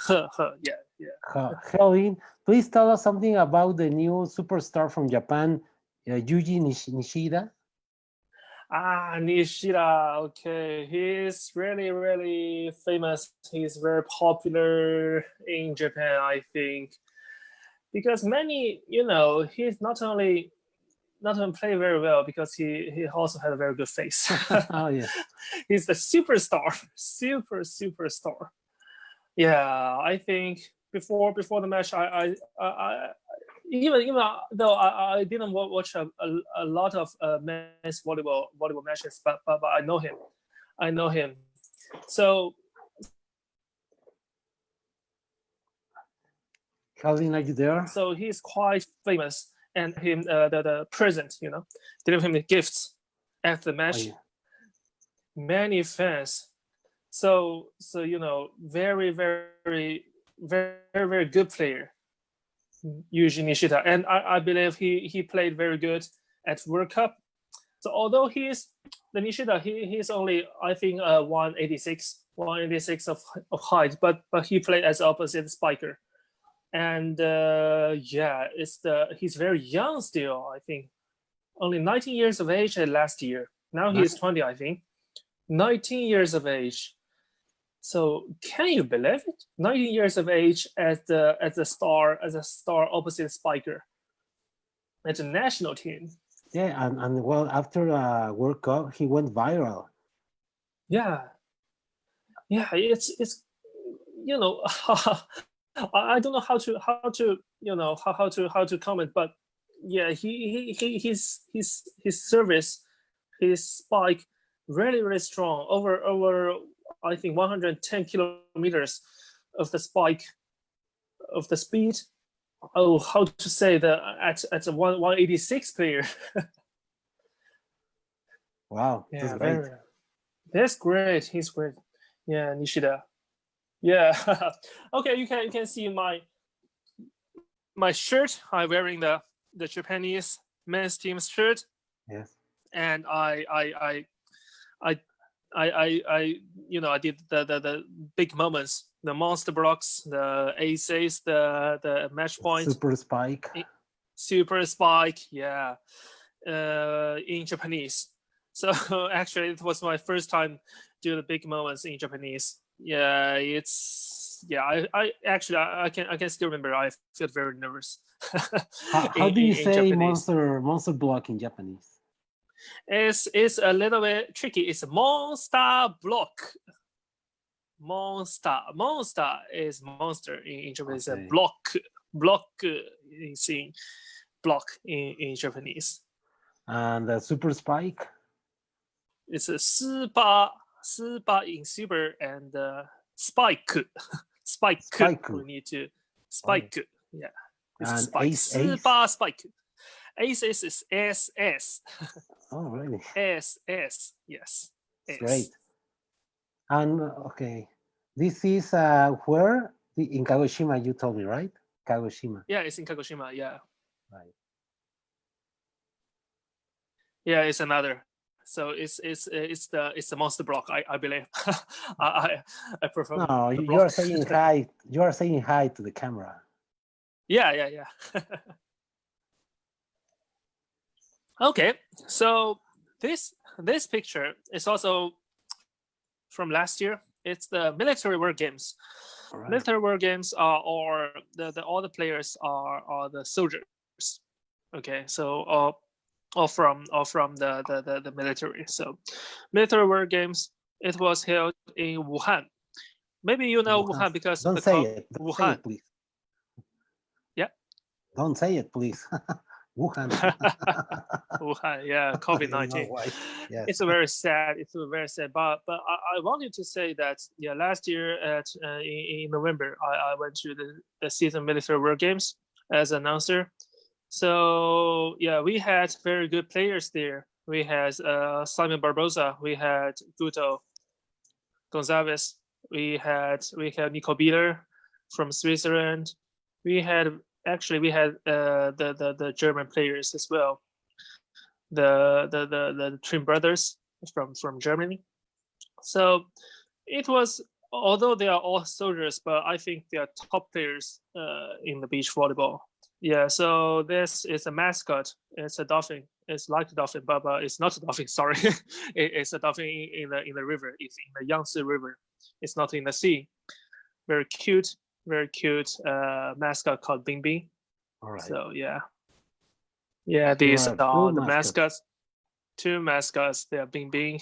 [SPEAKER 1] Yeah.
[SPEAKER 2] Helin, please tell us something about the new superstar from Japan, Yuji Nishida.
[SPEAKER 1] Nishida. Okay, he's really famous. He's very popular in Japan, I think, because many, he's not only play very well, because he also had a very good face.
[SPEAKER 2] Oh yeah.
[SPEAKER 1] He's the superstar, superstar. Yeah, I think before the match, I even though I didn't watch a lot of men's volleyball matches, but I know him. I know him. So
[SPEAKER 2] Helin, are you there?
[SPEAKER 1] so he's quite famous, and him the present, gave him the gifts after the
[SPEAKER 2] Oh
[SPEAKER 1] match.
[SPEAKER 2] yeah.
[SPEAKER 1] Many fans. So very good player, Yuji Nishida, and I believe he played very good at World Cup. So although the Nishida, he's only, I think, 186 of height, but he played as opposite spiker, and yeah, he's very young still. I think only 19 years of age last year. Now he is 20, I think. 19 years of age. So can you believe it? 19 years of age as a star opposite spiker at the national team.
[SPEAKER 2] Yeah, and well, after World Cup, he went viral.
[SPEAKER 1] Yeah, it's I don't know how to how to comment, but yeah, his service, his spike, really strong, over I think 110 kilometers of the spike, of the speed. Oh, how to say that at a 186 player.
[SPEAKER 2] Wow, that's
[SPEAKER 1] Yeah,
[SPEAKER 2] great.
[SPEAKER 1] that's great. He's great. Yeah, Nishida. Yeah. Okay, you can see my shirt. I'm wearing the Japanese men's team shirt,
[SPEAKER 2] Yes.
[SPEAKER 1] and I did the big moments, the monster blocks, the aces, the match point,
[SPEAKER 2] Super spike.
[SPEAKER 1] super spike, yeah, in Japanese. So actually, it was my first time do the big moments in Japanese. Yeah, I actually I can still remember. I felt very nervous.
[SPEAKER 2] How do you
[SPEAKER 1] in
[SPEAKER 2] say
[SPEAKER 1] Japanese.
[SPEAKER 2] monster block in Japanese?
[SPEAKER 1] It's a little bit tricky. It's monster block. Monster is monster in Japanese.
[SPEAKER 2] Okay.
[SPEAKER 1] Block is in block in Japanese.
[SPEAKER 2] And the super spike?
[SPEAKER 1] It's a super in super, and spike.
[SPEAKER 2] Spike.
[SPEAKER 1] We need to spike. Yeah, it's
[SPEAKER 2] And
[SPEAKER 1] spike.
[SPEAKER 2] ace.
[SPEAKER 1] Super spike. Ace is SS.
[SPEAKER 2] Oh, really?
[SPEAKER 1] SS. Yes. S.
[SPEAKER 2] Great. And okay, this is where in Kagoshima, you told me, right? Kagoshima.
[SPEAKER 1] Yeah, it's in Kagoshima. Yeah.
[SPEAKER 2] Right.
[SPEAKER 1] Yeah, it's another. So it's the monster block. I believe. I prefer.
[SPEAKER 2] No,
[SPEAKER 1] the
[SPEAKER 2] you
[SPEAKER 1] block.
[SPEAKER 2] are saying hi. You are saying hi to the camera.
[SPEAKER 1] Yeah. Okay, so this picture is also from last year. It's the military war games. Right. Military war games are, or all the players are the soldier. Okay, so all from the military. So military World Games. It was held in Wuhan. Maybe you know Wuhan because of
[SPEAKER 2] Don't
[SPEAKER 1] the
[SPEAKER 2] say it. Don't say
[SPEAKER 1] Wuhan.
[SPEAKER 2] it, please.
[SPEAKER 1] Yeah.
[SPEAKER 2] Don't say it, please. Wuhan.
[SPEAKER 1] Wuhan, yeah, COVID-19.
[SPEAKER 2] Yes.
[SPEAKER 1] It's a very sad. It's a very sad. But I wanted to say that yeah, last year in November, I went to the season military World Games as an announcer. So yeah, we had very good players there. We had Simon Barbosa. We had Guto Gonzalez. We had Nico Bieler from Switzerland. We had the German players as well. The twin brothers from Germany. So it was, although they are all soldiers, but I think they are top players in the beach volleyball. Yeah, so this is a mascot. It's a dolphin. It's like a dolphin, but it's not a dolphin. Sorry, it's a dolphin in the river. It's in the Yangtze River. It's not in the sea. Very cute mascot called Bing Bing.
[SPEAKER 2] All right.
[SPEAKER 1] So yeah, these are the mascots. Two mascots. They are Bing Bing,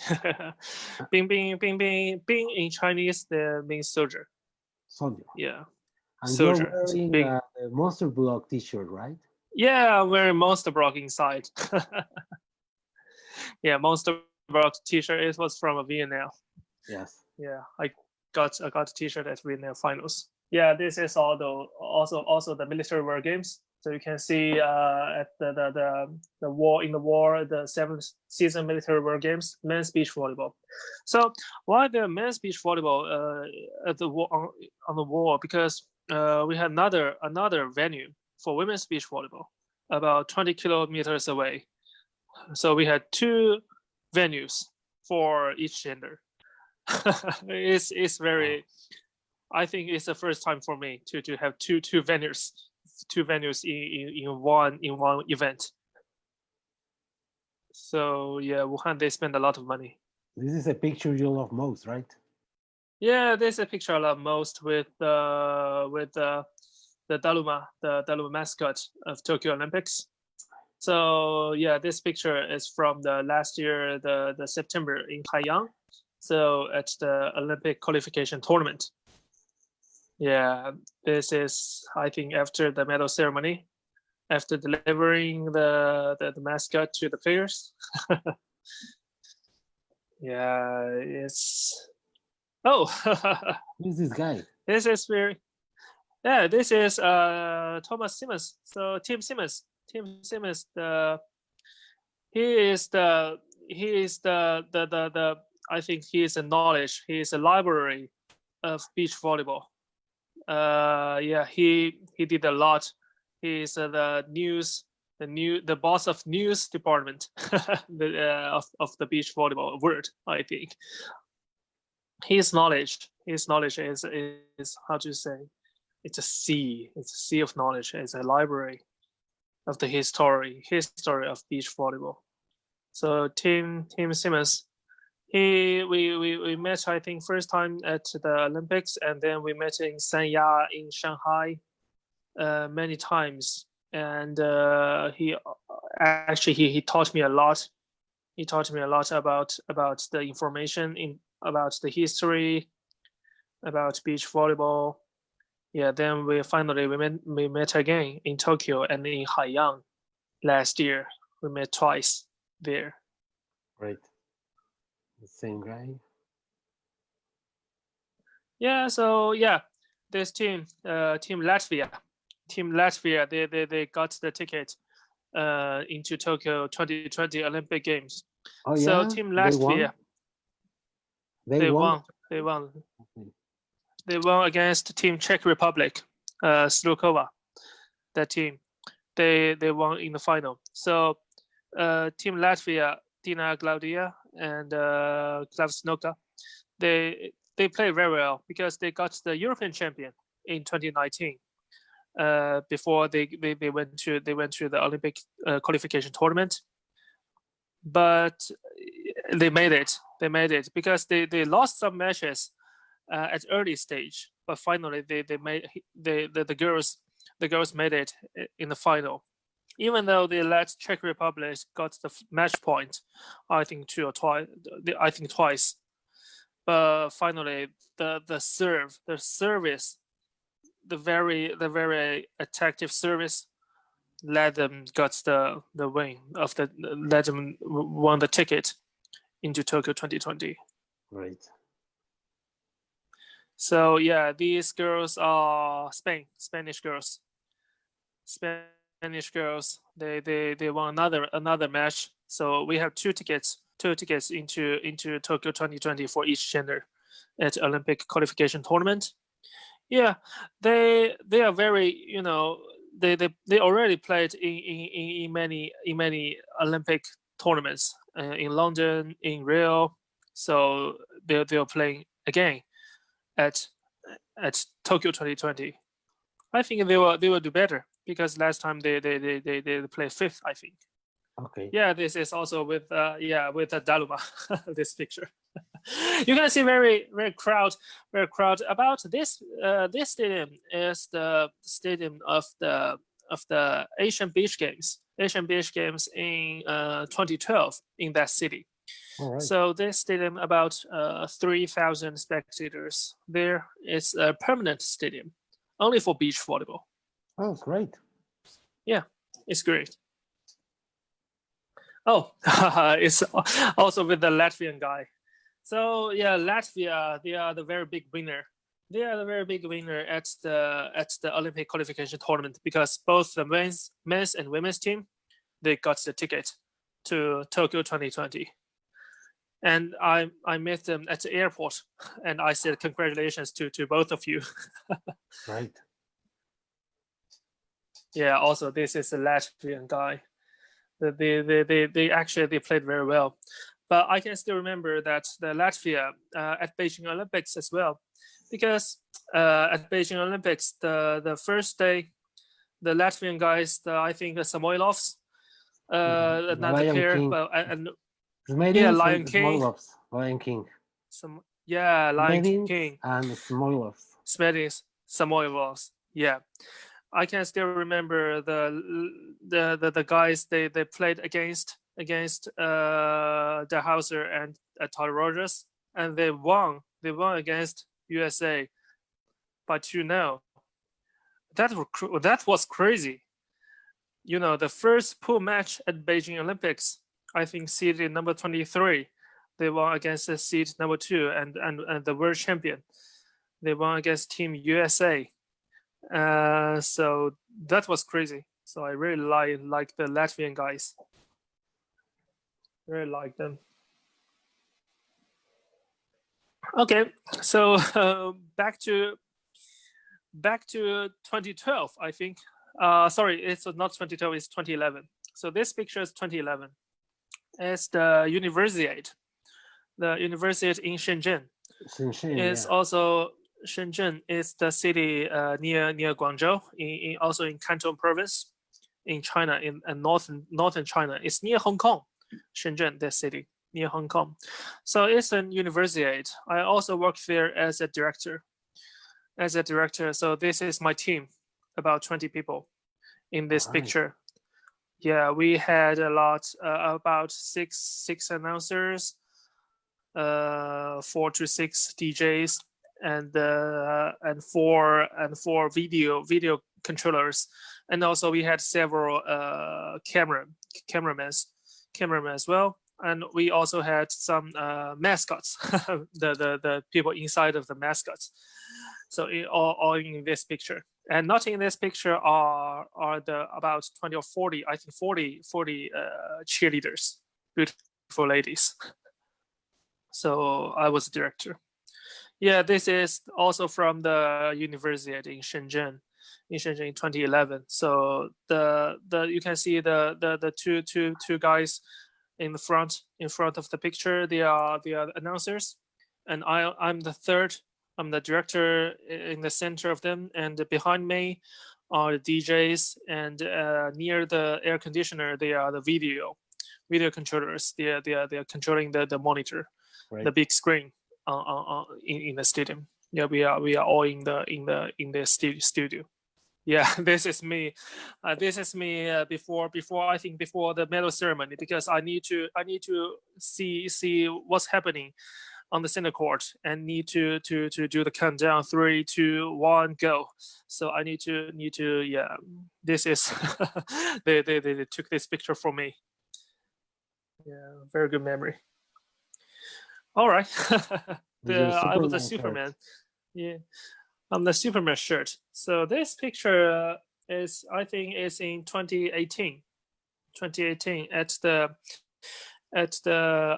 [SPEAKER 1] Bing Bing, Bing Bing. Bing in Chinese means soldier.
[SPEAKER 2] Soldier.
[SPEAKER 1] Yeah.
[SPEAKER 2] And
[SPEAKER 1] soldier.
[SPEAKER 2] you're wearing a Monster Block T-shirt, right?
[SPEAKER 1] Yeah, I'm wearing Monster Block inside. Yeah, Monster Block T-shirt. It was from Vietnam.
[SPEAKER 2] Yes.
[SPEAKER 1] Yeah, I got a T-shirt at Vietnam finals. Yeah, this is also the military World Games. So you can see at the war, the seventh season military World Games, men's beach volleyball. So why the men's beach volleyball at the war on the wall? Because we had another venue for women's beach volleyball about 20 kilometers away. So we had two venues for each gender. It's very. I think it's the first time for me to have two venues in one event. So yeah, Wuhan, they spend a lot of money.
[SPEAKER 2] This is a picture you love most, right?
[SPEAKER 1] Yeah, this is a picture I love most with the Daluma, the Daluma mascot of Tokyo Olympics. So yeah, this picture is from the last year, the September in Haiyang. So at the Olympic qualification tournament. Yeah, this is, I think, after the medal ceremony, after delivering the mascot to the players. Yeah, it's. Oh,
[SPEAKER 2] who's this guy?
[SPEAKER 1] This is very. Yeah, this is Thomas Simmons. So Tim Simmons, he is the I think he is a knowledge. He is a library of beach volleyball. Yeah, he did a lot. He is the boss of news department of the beach volleyball world. I think his knowledge is how to say, it's a sea of knowledge. It's a library of the history of beach volleyball. So Tim Simmons, we met, I think, first time at the Olympics, and then we met in Sanya in Shanghai many times. And he taught me a lot. He taught me a lot about the information about the history, about beach volleyball. Yeah, then we met again in Tokyo and in Haiyang last year. We met twice there.
[SPEAKER 2] Right. The same guy.
[SPEAKER 1] Yeah, so yeah, this team Latvia, they got the ticket into Tokyo 2020 Olympic Games.
[SPEAKER 2] Oh yeah.
[SPEAKER 1] So Team Latvia,
[SPEAKER 2] they won.
[SPEAKER 1] They won against Team Czech Republic, Slukova. That team, they won in the final. So Team Latvia, Dina Glaudia and Klavsnoka, they played very well because they got the European champion in 2019. Before they went to the Olympic qualification tournament, but they made it because they lost some matches at early stage, but finally they made the girls made it in the final. even though they let Czech Republic got the match point, I think twice. But finally, the service, the very attractive service, let them got the win of let them won the ticket into Tokyo 2020.
[SPEAKER 2] Right.
[SPEAKER 1] So yeah, these girls are Spanish girls. Spanish girls. They won another match. So we have two tickets into Tokyo 2020 for each gender at Olympic qualification tournament. Yeah, they are very, they already played in many Olympic tournaments in London, in Rio. So they're playing again at Tokyo 2020. I think they will do better because last time they played fifth, I think.
[SPEAKER 2] Okay.
[SPEAKER 1] Yeah, this is also with Daluma, this picture. You can see very crowd about this. This stadium is the stadium of the Asian Beach Games. Asian Beach Games in 2012 in that city.
[SPEAKER 2] All right.
[SPEAKER 1] So this stadium about 3,000 spectators. There is a permanent stadium, only for beach volleyball.
[SPEAKER 2] Oh, great.
[SPEAKER 1] Yeah, it's great. Oh, it's also with the Latvian guy. So yeah, Latvia, they are the very big winner. They are the very big winner at the Olympic qualification tournament because both the men's and women's team, they got the ticket to Tokyo 2020. And I met them at the airport, and I said congratulations to both of you.
[SPEAKER 2] Right.
[SPEAKER 1] Yeah. Also, this is a Latvian guy. They actually played very well, but I can still remember that the Latvia at Beijing Olympics as well, because at Beijing Olympics the first day, the Latvian guys, I think the Samoilovs, another pair, and yeah, Lion King,
[SPEAKER 2] Lion King.
[SPEAKER 1] Lion King
[SPEAKER 2] and Samoilovs.
[SPEAKER 1] Samoilovs. Yeah. I can still remember the guys they played against De Hauser and Todd Rogers, and they won against USA by 2-0. That was crazy. The first pool match at Beijing Olympics, I think seeded number 23, they won against the seed number 2 and the world champion. They won against Team USA. So that was crazy. So I really like the Latvian guys. Really like them. Okay, so back to 2012, I think. Sorry, it's not 2012, it's 2011. So this picture is 2011. It's the Universiade. The Universiade in Shenzhen. It's also Shenzhen is the city near Guangzhou, also in Canton province, in China, in northern China. It's near Hong Kong, Shenzhen, that city near Hong Kong. So it's an university. I also work there as a director. So this is my team, about 20 people in this picture. Yeah, we had a lot, about six announcers, 4 to 6 DJs, and four video controllers, and also we had several cameramen as well, and we also had some mascots, the people inside of the mascots. So all in this picture, and not in this picture are the about 20 or 40, I think 40 cheerleaders, beautiful ladies. So I was director. Yeah, this is also from the university in Shenzhen in 2011. So the you can see the two guys in the front of the picture. They are announcers, and I'm the third. I'm the director in the center of them, and behind me are the DJs, and near the air conditioner they are the video controllers. They are controlling the monitor, the big screen in the stadium. Yeah, we are all in the studio. Yeah, this is me. This is me before I think before the medal ceremony, because I need to see what's happening on the center court and need to do the countdown 3, 2, 1, go. So I need to yeah. This is they took this picture for me. Yeah, very good memory. All right. I was a Superman.
[SPEAKER 2] Shirt.
[SPEAKER 1] Yeah, I'm the Superman shirt. So this picture is, I think, is in 2018. 2018 at the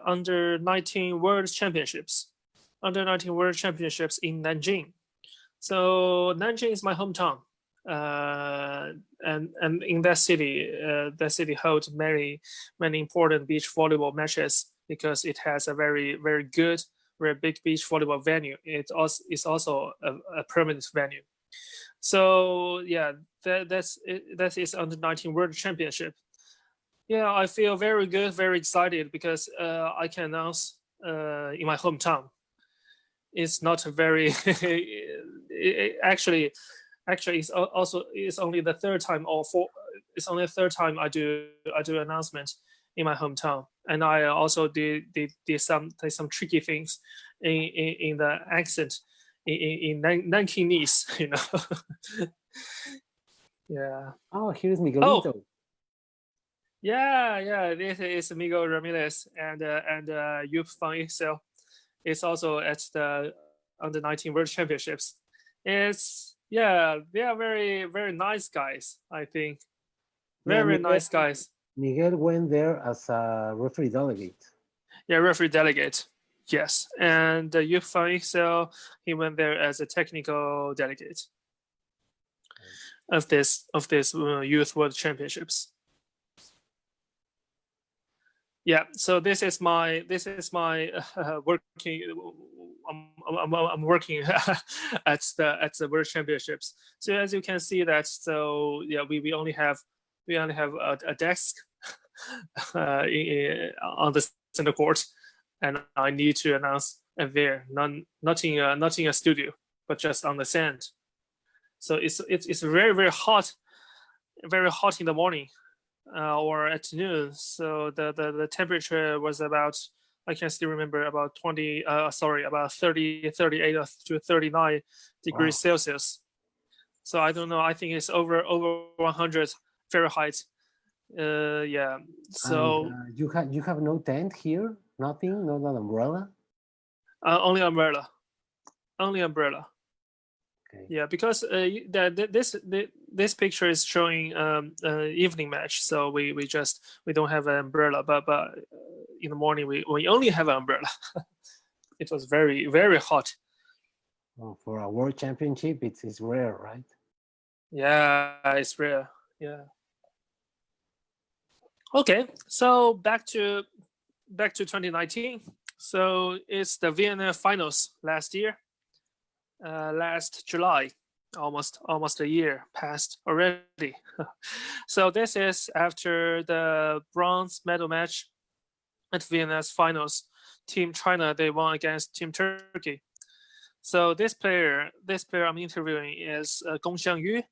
[SPEAKER 1] under 19 World Championships, under 19 World Championships in Nanjing. So Nanjing is my hometown, and in that city holds many important beach volleyball matches because it has a very good, very big beach volleyball venue. It also is also a permanent venue. So yeah, that is under 19 World Championship. Yeah, I feel very good, very excited because I can announce in my hometown. It's not very actually it's only the third time it's only the third time I do announcement in my hometown, and I also did some tricky things in the accent in Nankinese, you know. Yeah.
[SPEAKER 2] Oh, here's
[SPEAKER 1] Oh,
[SPEAKER 2] Miguelito.
[SPEAKER 1] yeah, this is Miguel Ramirez and Yup Fang Excel. It's also at the under 19 World Championships. It's yeah, they are very nice guys. I think
[SPEAKER 2] Yeah,
[SPEAKER 1] very nice guys.
[SPEAKER 2] Miguel went there as a referee delegate.
[SPEAKER 1] Yeah, referee delegate. Yes, and Yup Fang Excel, he went there as a technical delegate of this Youth World Championships. Yeah, so this is my working. I'm working at the World Championships. So as you can see that, so yeah, we only have a desk on the center court, and I need to announce there, not in a studio, but just on the sand. So it's very hot, very hot in the morning. Or at noon. So the temperature was about, I can still remember, about 38 to 39 degrees Celsius. So I don't know. I think it's over 100 Fahrenheit. Yeah. So
[SPEAKER 2] you have no tent here? Nothing? Not an umbrella?
[SPEAKER 1] only umbrella. Only umbrella.
[SPEAKER 2] Okay.
[SPEAKER 1] Yeah, because this picture is showing evening match, so we don't have an umbrella, but in the morning we only have an umbrella. It was very hot.
[SPEAKER 2] Well, for a world championship, it's rare, right?
[SPEAKER 1] Yeah, it's rare. Yeah. Okay, so back to 2019. So it's the Vienna finals last year. Last July, almost a year passed already. So this is after the bronze medal match at Vienna's finals. Team China, they won against Team Turkey. So this player I'm interviewing is Gong Xiangyu,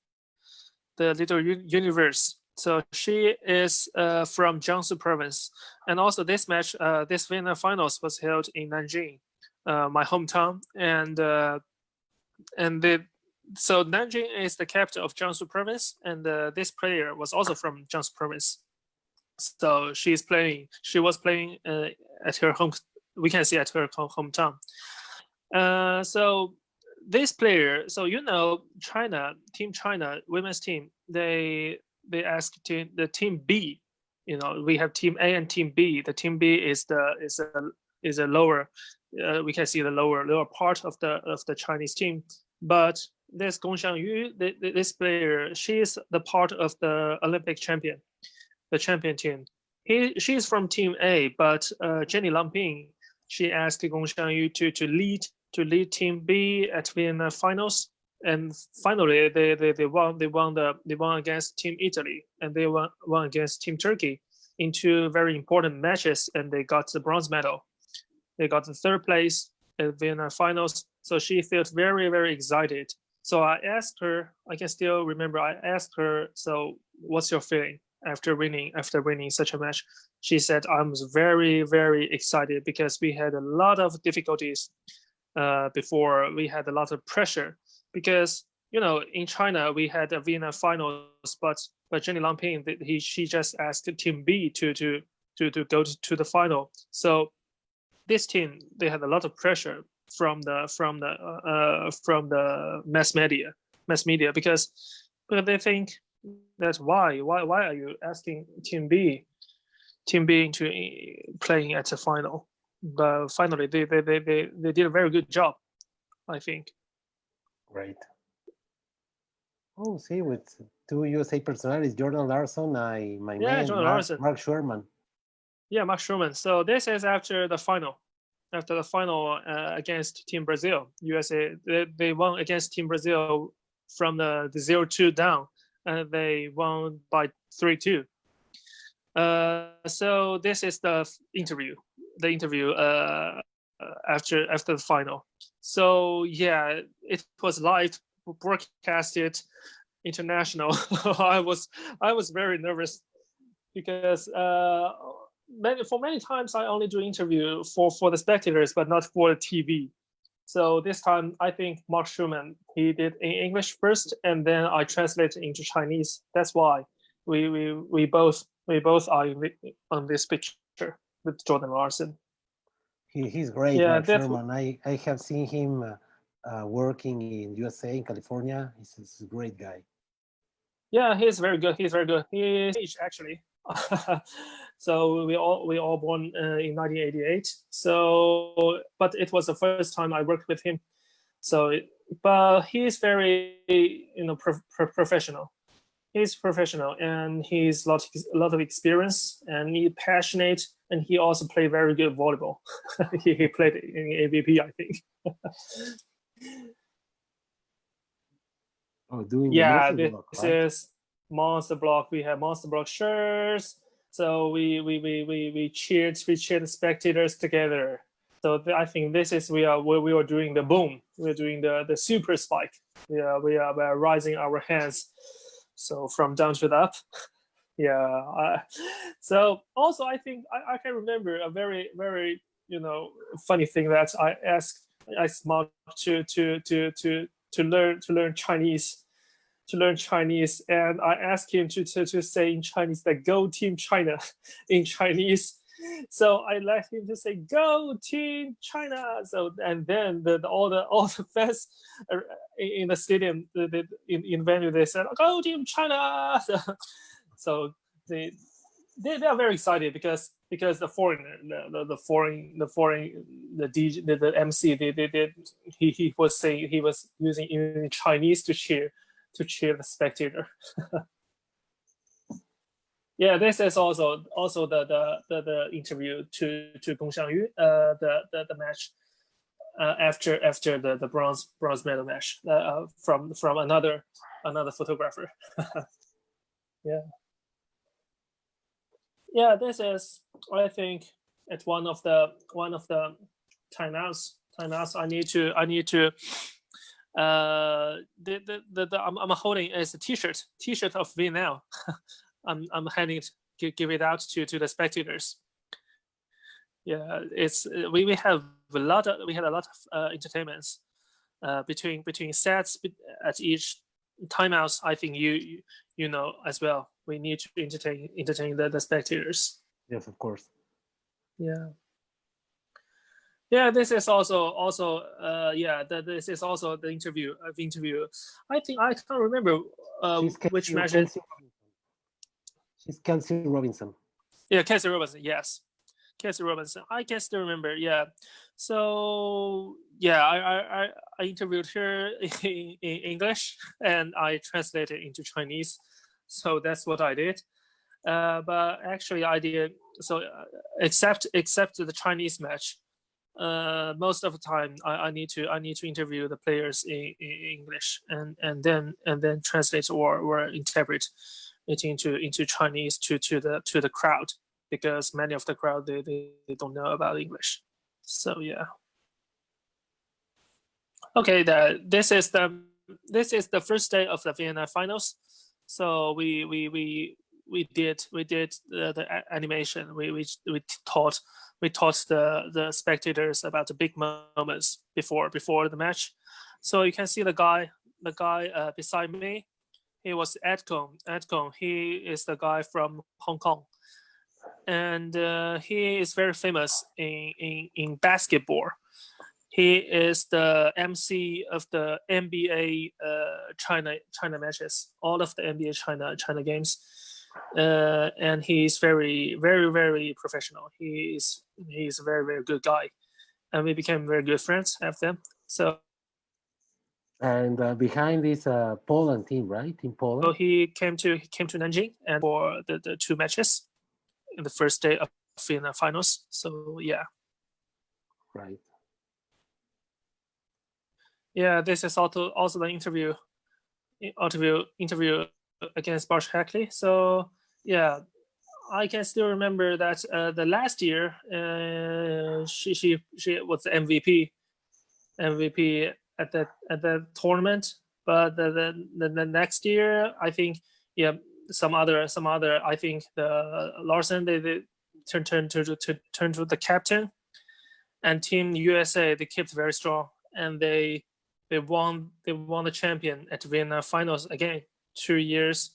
[SPEAKER 1] the little universe. So she is from Jiangsu province, and also this match, this Vienna finals was held in Nanjing, my hometown, so Nanjing is the capital of Jiangsu province, and this player was also from Jiangsu province. So she was playing at her home. We can see at her hometown. So this player, so Team China women's team, they asked the team B. You know, we have team A and team B. The team B is a lower. We can see the lower part of the Chinese team. But this Gong Xiangyu, this player, she is the part of the Olympic champion, the champion team. She's from team A, but Jenny Lamping, she asked Gong Xiangyu to lead team B at Vienna finals, and finally they won against team Italy, and they won against team Turkey in two very important matches, and they got the bronze medal. They got the third place at Vienna finals. So she felt very excited So I asked her, I can still remember, I asked her, so what's your feeling after winning such a match? She said, I'm very, very excited because we had a lot of difficulties before. We had a lot of pressure because, in China, we had a Vienna finals, but Jenny Langping, she just asked Team B to go to the final. So this team, they had a lot of pressure from the mass media because they think that why are you asking Team B into playing at the final? But finally, they did a very good job, I think.
[SPEAKER 2] Great. Oh, see, with two USA personalities, Jordan Larson and my man,
[SPEAKER 1] Jordan Larson.
[SPEAKER 2] Mark Sherman.
[SPEAKER 1] Yeah, Mark Sherman. So this is after the final. After the final against Team Brazil, USA, they won against Team Brazil from the 0-2 down, and they won by 3-2. So this is the interview after the final. So yeah, it was live broadcasted international. I was very nervous because for many times I only do interview for the spectators, but not for the TV. So this time I think Mark Schumann, he did in English first, and then I translated into Chinese. That's why we both are on this picture with Jordan Larson.
[SPEAKER 2] He's great,
[SPEAKER 1] Yeah,
[SPEAKER 2] Mark Sherman. I have seen him working in USA, in California. He's a great guy.
[SPEAKER 1] Yeah, he's very good. He's actually. So we all born in 1988. So, but it was the first time I worked with him. So, but he's very professional. He's professional and he's a lot of experience and he's passionate, and he also played very good volleyball. he played in AVP, I think.
[SPEAKER 2] Yeah,
[SPEAKER 1] this
[SPEAKER 2] block, right?
[SPEAKER 1] is Monster Block. We have Monster Block shirts. So we cheered the spectators together. So I think this is we are doing the boom. We're doing the super spike. We are raising our hands. So from down to the up. Yeah. So also I think I can remember a very, very funny thing that I asked Mark to learn Chinese. And I asked him to say in Chinese that "Go Team China" in Chinese. So I let him to say "Go Team China." So and then all the fans in the stadium, in venue, they said "Go Team China." So they are very excited because the foreigner, the DJ, the MC, he was saying, he was using Chinese to cheer the spectator. Yeah, this is also the interview to Gong Xiangyu, the match after the bronze medal match from another photographer. Yeah, this is, I think, at one of the timeouts. I need to I'm holding is a t-shirt of VNL. I'm handing it, give it out to the spectators. Yeah, it's we had a lot of entertainments between sets at each timeouts. I think you know as well. We need to entertain the spectators.
[SPEAKER 2] Yes, of course.
[SPEAKER 1] Yeah. Yeah, this is also this is also the interview. I think I can't remember which match.
[SPEAKER 2] She's Kelsey Robinson.
[SPEAKER 1] Yeah, Kelsey Robinson. Yes, Kelsey Robinson. I can still remember. Yeah. So yeah, I interviewed her in English and I translated into Chinese. So that's what I did. But actually, I did so except the Chinese match. Most of the time I need to interview the players in English and then translate or interpret it into Chinese to the crowd, because many of the crowd they don't know about English. So yeah. Okay, this is the this is the first day of the Vienna finals. So we did the animation. We taught the spectators about the big moments before the match. So you can see the guy beside me. He was Edcombe. He is the guy from Hong Kong, and he is very famous in basketball. He is the MC of the NBA China matches, all of the NBA China games, and he's very professional. He's a very good guy, and we became very good friends after. So.
[SPEAKER 2] And behind is Poland team, right? In Poland.
[SPEAKER 1] So he came to Nanjing and for the two matches in the first day of Vienna finals. So yeah.
[SPEAKER 2] Right.
[SPEAKER 1] Yeah, this is also the interview against Bosch Hackley. So yeah, I can still remember that the last year she was the MVP at the tournament, but the next year I think some other I think the Larson they turned to the captain, and Team USA they kept very strong, and they won the champion at Vienna finals again 2 years.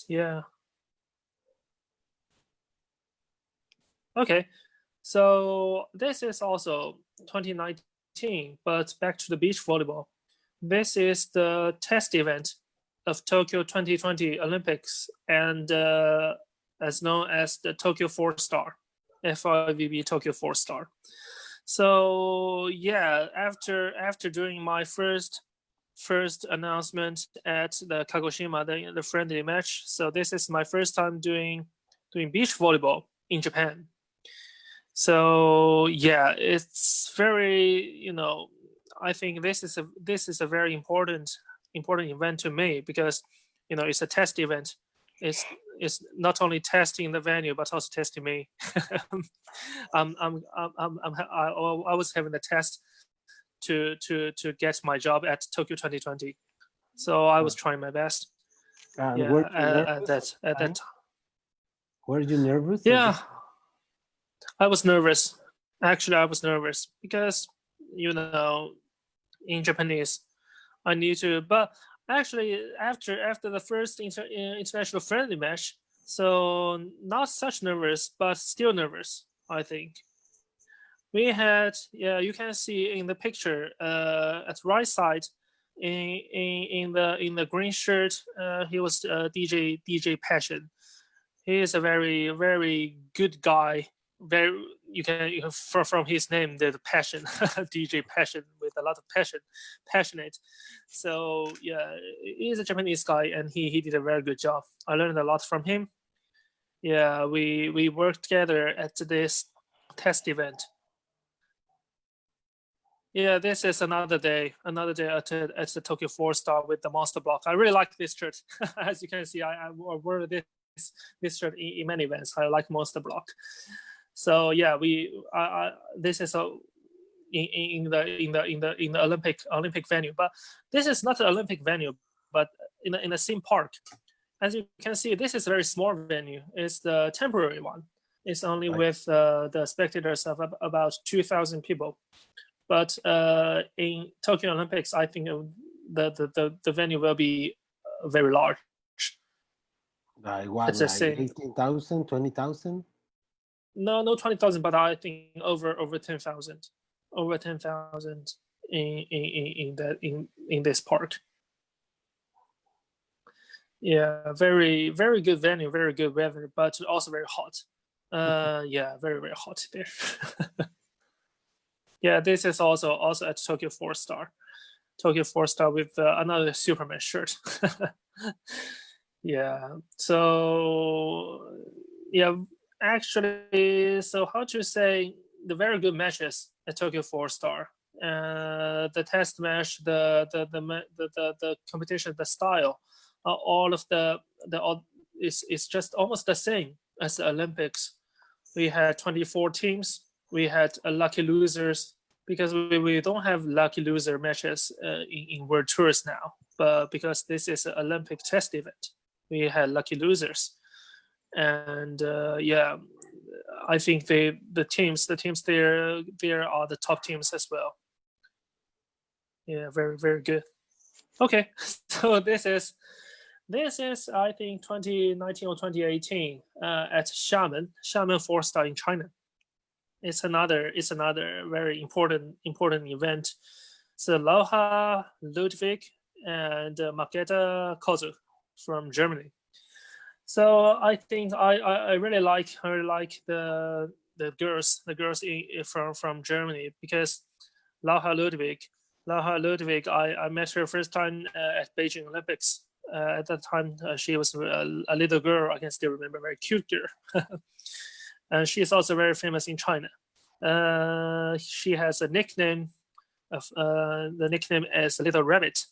[SPEAKER 1] Yeah. Okay, so this is also 2019, but back to the beach volleyball. This is the test event of Tokyo 2020 Olympics, and as known as the Tokyo 4-Star, FIVB Tokyo 4-Star. So yeah, after doing my first announcement at the Kagoshima, the friendly match. So this is my first time doing beach volleyball in Japan. So yeah, it's very, I think this is a very important event to me, because it's a test event. It's not only testing the venue but also testing me. I was having a test to get my job at Tokyo 2020, so I was trying my best.
[SPEAKER 2] Yeah,
[SPEAKER 1] at that time.
[SPEAKER 2] Were you nervous?
[SPEAKER 1] Yeah, I was nervous. Actually, I was nervous because in Japanese, I need to. But actually, after the first international friendly match, so not such nervous, but still nervous, I think. We had, you can see in the picture at the right side, in the green shirt, he was DJ Passion. He is a very good guy. You can from his name, the passion, DJ Passion, with a lot of passionate. So yeah, he's a Japanese guy, and he did a very good job. I learned a lot from him. Yeah, we worked together at this test event. Yeah, this is another day at the Tokyo 4-Star with the monster block. I really like this shirt. As you can see, I wore this shirt in many events. I like monster block. So yeah, this is in the Olympic venue, but this is not an Olympic venue, but in a theme park. As you can see, this is a very small venue. It's the temporary one. It's only with the spectators of about 2,000 people. But in Tokyo Olympics, I think the venue will be very large.
[SPEAKER 2] Like what? Like 18,000, 20,000?
[SPEAKER 1] No 20,000, but I think over 10,000, over 10,000 in this park. Yeah, very good venue, very good weather, but also very hot. Yeah, very hot there. Yeah, this is also at Tokyo 4-Star. Tokyo 4-Star with another Superman shirt. Yeah. So yeah, actually, so how to say, the very good matches at Tokyo 4-Star. The test match, the competition, the style, all of it's just almost the same as the Olympics. We had 24 teams. We had lucky losers because we don't have lucky loser matches in World Tours now, but because this is an Olympic test event, we had lucky losers, and yeah, I think the teams there are the top teams as well. Yeah, very very good. Okay, so this is I think 2019 or 2018 at Xiamen 4-star in China. It's another very important event. So Lauha Ludwig and Marketa Kozu from Germany. So I think I really like the girls from Germany, because Lauha Ludwig I met her first time at Beijing Olympics. At that time she was a little girl. I can still remember, very cute girl. And she is also very famous in China. She has a nickname of the nickname is Little Rabbit.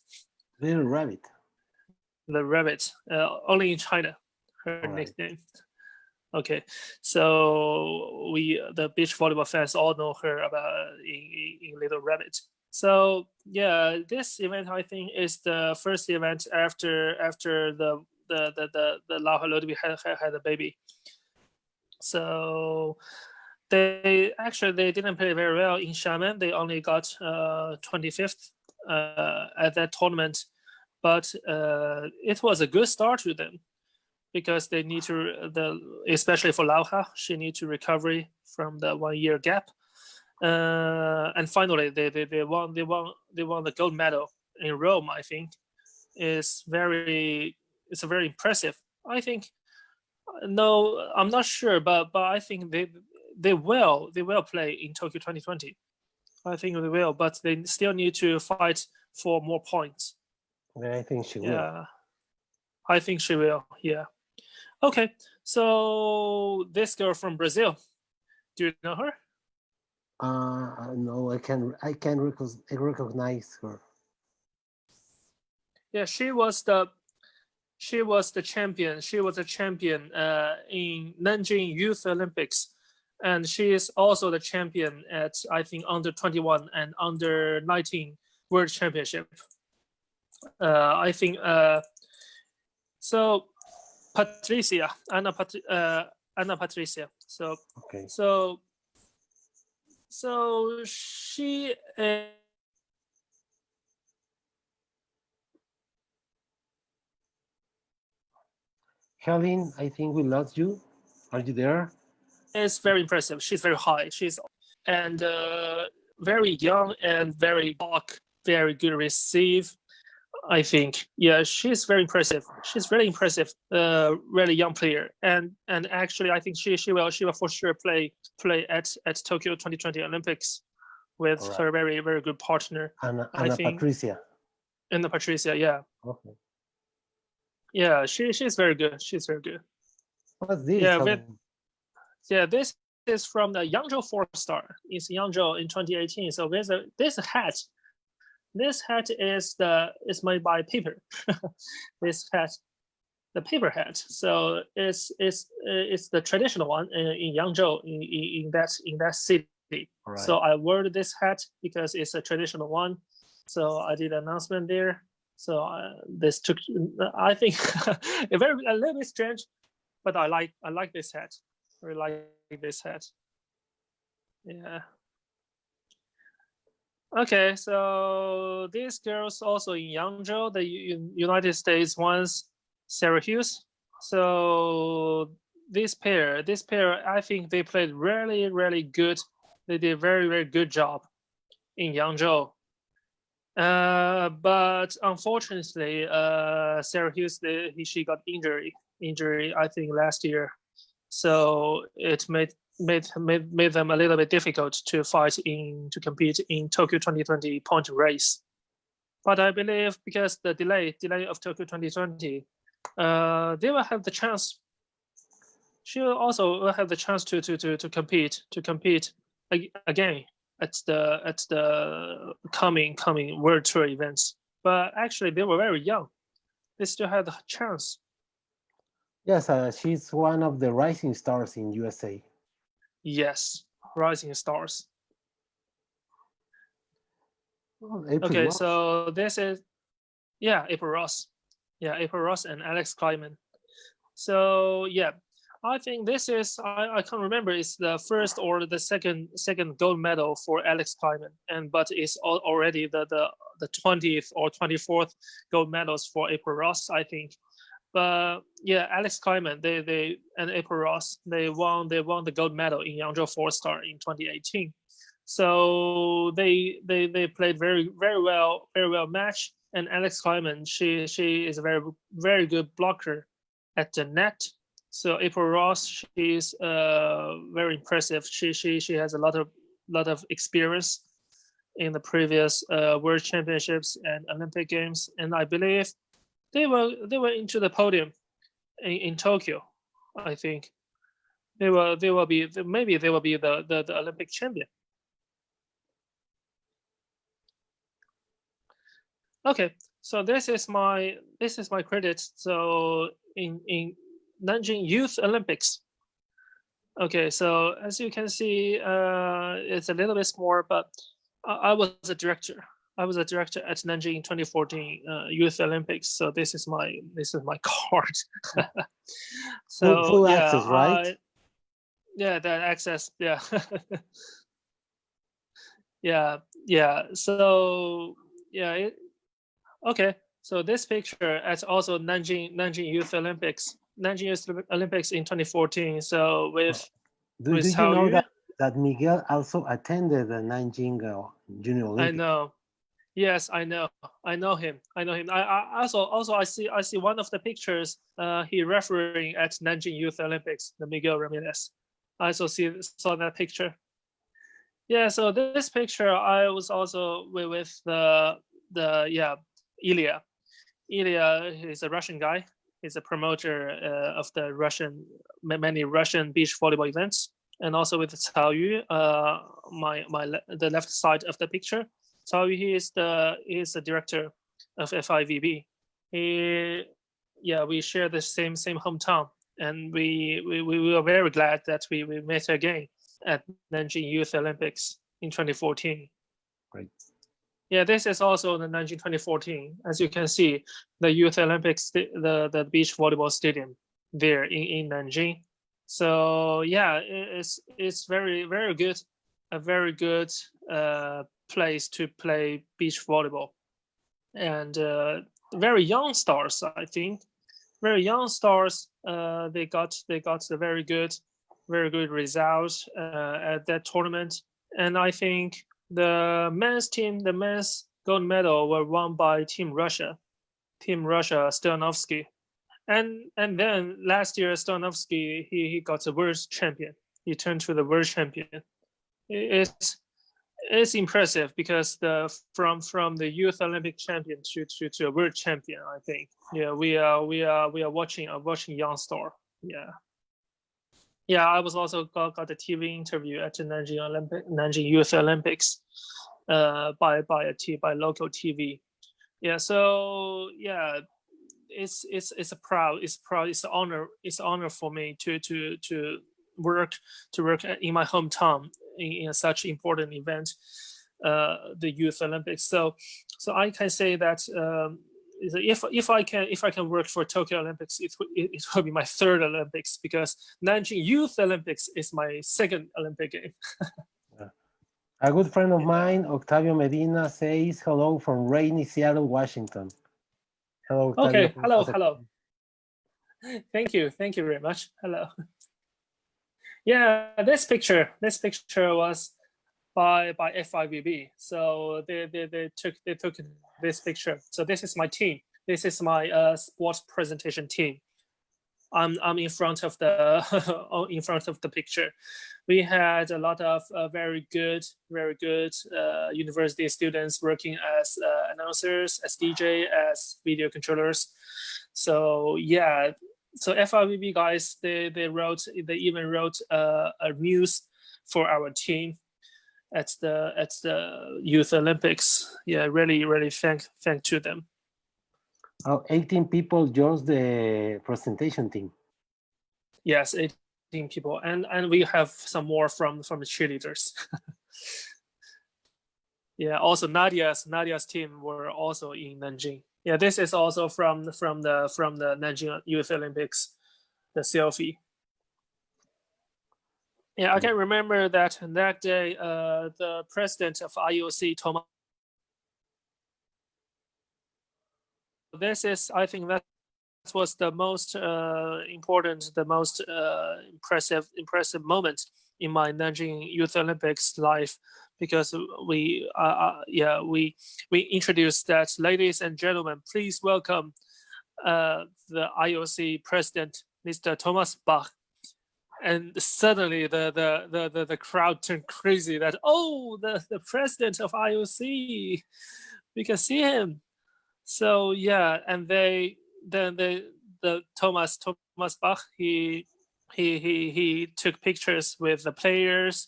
[SPEAKER 2] Little Rabbit.
[SPEAKER 1] The rabbit, only in China, her nickname. Okay, so the beach volleyball fans all know her about in Little Rabbit. So yeah, this event I think is the first event after the Lauha Ludwig had a baby. So they didn't play very well in Xiamen. They only got 25th at that tournament, but it was a good start to them, because they need to especially for Lauha, she needs to recovery from the 1 year gap, and finally they won the gold medal in Rome. I think it's very impressive. I think, no, I'm not sure, but I think they will play in Tokyo 2020. I think they will, but they still need to fight for more points.
[SPEAKER 2] Yeah, I think she will.
[SPEAKER 1] Yeah, I think she will. Yeah. Okay, so this girl from Brazil, do you know her?
[SPEAKER 2] No, I can recognize her.
[SPEAKER 1] Yeah, she was the champion. She was a champion in Nanjing Youth Olympics, and she is also the champion at, I think, under 21 and under 19 World Championship. I think so. Patricia, Anna Patricia. So
[SPEAKER 2] okay.
[SPEAKER 1] So she.
[SPEAKER 2] Helin, I think we lost you. Are you there?
[SPEAKER 1] It's very impressive. She's very high. She's and very young and very talk, very good receive. I think, yeah, she's very impressive. She's really impressive, really young player, and actually, I think she will for sure play at Tokyo 2020 Olympics with her very very good partner,
[SPEAKER 2] Anna
[SPEAKER 1] think,
[SPEAKER 2] Patricia.
[SPEAKER 1] Anna Patricia, yeah.
[SPEAKER 2] Okay.
[SPEAKER 1] Yeah, she's very good. She's very good.
[SPEAKER 2] What's this?
[SPEAKER 1] Yeah, this is from the Yangzhou 4-star. It's Yangzhou in 2018. So there's this hat. This hat is made by paper. This hat, the paper hat. So it's the traditional one in Yangzhou in that city. Right. So I wore this hat because it's a traditional one. So I did an announcement there. So this took, I think, a little bit strange, but I like this hat. I really like this hat. Yeah. Okay, so these girls also in Yangzhou, the United States ones, Syracuse. So this pair, I think they played really, really good. They did a very, very good job in Yangzhou. But unfortunately, Syracuse, she got injury, I think, last year. So it made them a little bit difficult to to compete in Tokyo 2020 point race. But I believe because the delay of Tokyo 2020, they will have the chance. She will also have the chance to compete again at the coming World Tour events. But actually, they were very young. They still had a chance.
[SPEAKER 2] Yes, she's one of the rising stars in USA.
[SPEAKER 1] Yes, rising stars.
[SPEAKER 2] Oh, April
[SPEAKER 1] Okay,
[SPEAKER 2] Ross.
[SPEAKER 1] so this is, yeah, April Ross. Yeah, April Ross and Alex Kleiman. So yeah, I think this is, I can't remember, it's the first or the second gold medal for Alex Kleiman, and but it's already the 20th or 24th gold medals for April Ross, I think. But yeah, Alex Kleiman, they and April Ross, they won the gold medal in Yangzhou Four Star in 2018. So they played very well match. And Alex Kleiman, she is a very good blocker at the net. So April Ross, she's very impressive. She has a lot of experience in the previous World Championships and Olympic Games, and I believe they were into the podium in Tokyo. I think they will be, maybe they will be the Olympic champion. Okay, so this is my credit. So in Nanjing Youth Olympics. Okay, so as you can see, it's a little bit small, but I was a director. I was a director at Nanjing in 2014 Youth Olympics. So this is my card. So
[SPEAKER 2] Full
[SPEAKER 1] yeah,
[SPEAKER 2] access, right?
[SPEAKER 1] yeah, that access, yeah. Yeah. So yeah, okay. So this picture at also Nanjing Youth Olympics, Nanjing Youth Olympics in 2014. So with
[SPEAKER 2] Do you
[SPEAKER 1] Cao
[SPEAKER 2] know
[SPEAKER 1] Yu,
[SPEAKER 2] that Miguel also attended the Nanjing Junior
[SPEAKER 1] I
[SPEAKER 2] Olympics?
[SPEAKER 1] know. Yes, I know. I know him. I also I see one of the pictures. He refereeing at Nanjing Youth Olympics, the Miguel Ramirez. I also saw that picture. Yeah. So this picture, I was also with the Ilya. Ilya is a Russian guy. He's a promoter of the many Russian beach volleyball events, and also with Cao Yu, the left side of the picture. Cao Yu, he is the director of FIVB. We share the same hometown, and we were very glad that we met again at Nanjing Youth Olympics in 2014.
[SPEAKER 2] Great.
[SPEAKER 1] Yeah, this is also the Nanjing 2014. As you can see, the Youth Olympics, the beach volleyball stadium there in Nanjing. So yeah, it's very good, a very good place to play beach volleyball, and very young stars, I think, very young stars. They got a very good result at that tournament, and I think the men's gold medal were won by Team Russia, Stoyanovsky, and then last year Stoyanovsky he got a world champion. He turned to the world champion. It's impressive because from the youth Olympic champion to a world champion. I think we are watching young star. Yeah. I was also got a TV interview at the Nanjing Youth Olympics by local TV. Yeah, so yeah, it's an honor for me to work in my hometown in such important event, the Youth Olympics. So I can say that if I can work for Tokyo Olympics, it will be my third Olympics, because Nanjing Youth Olympics is my second Olympic game.
[SPEAKER 2] A good friend of mine, Octavio Medina, says hello from rainy Seattle, Washington. Hello, Octavio.
[SPEAKER 1] Okay, hello. Thank you very much. Hello. Yeah, this picture was by FIVB. So they took this picture. So this is my team. This is my sports presentation team. I'm in front of the picture. We had a lot of very good university students working as announcers, as DJ, as video controllers. So yeah, so FIVB guys, they even wrote a news for our team at the Youth Olympics. Yeah, really thank to them.
[SPEAKER 2] 18 people joined the presentation team.
[SPEAKER 1] Yes, 18 people, and we have some more from the cheerleaders. Yeah, also Nadia's team were also in Nanjing. Yeah, this is also from the Nanjing Youth Olympics, the selfie. Yeah, I can remember that day, the president of IOC, Thomas. This is, I think, that was the most important, the most impressive moment in my Nanjing Youth Olympics life, because we introduced that, ladies and gentlemen, please welcome the IOC president, Mr. Thomas Bach. And suddenly the crowd turned crazy that, oh, the president of IOC, we can see him. So yeah, and the Thomas Bach, he took pictures with the players.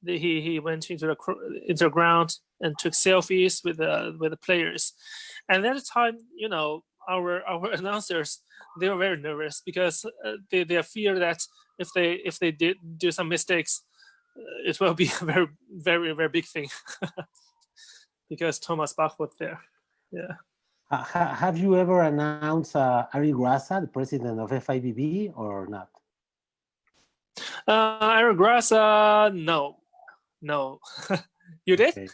[SPEAKER 1] He went into the ground and took selfies with the players. And at the time, our announcers, they were very nervous because they fear that if they did do some mistakes, it will be a very, very, very big thing because Thomas Bach was there. Yeah.
[SPEAKER 2] Have you ever announced Ari Grasa, the president of FIVB, or not?
[SPEAKER 1] Ari Grasa, no. You did?
[SPEAKER 2] Okay.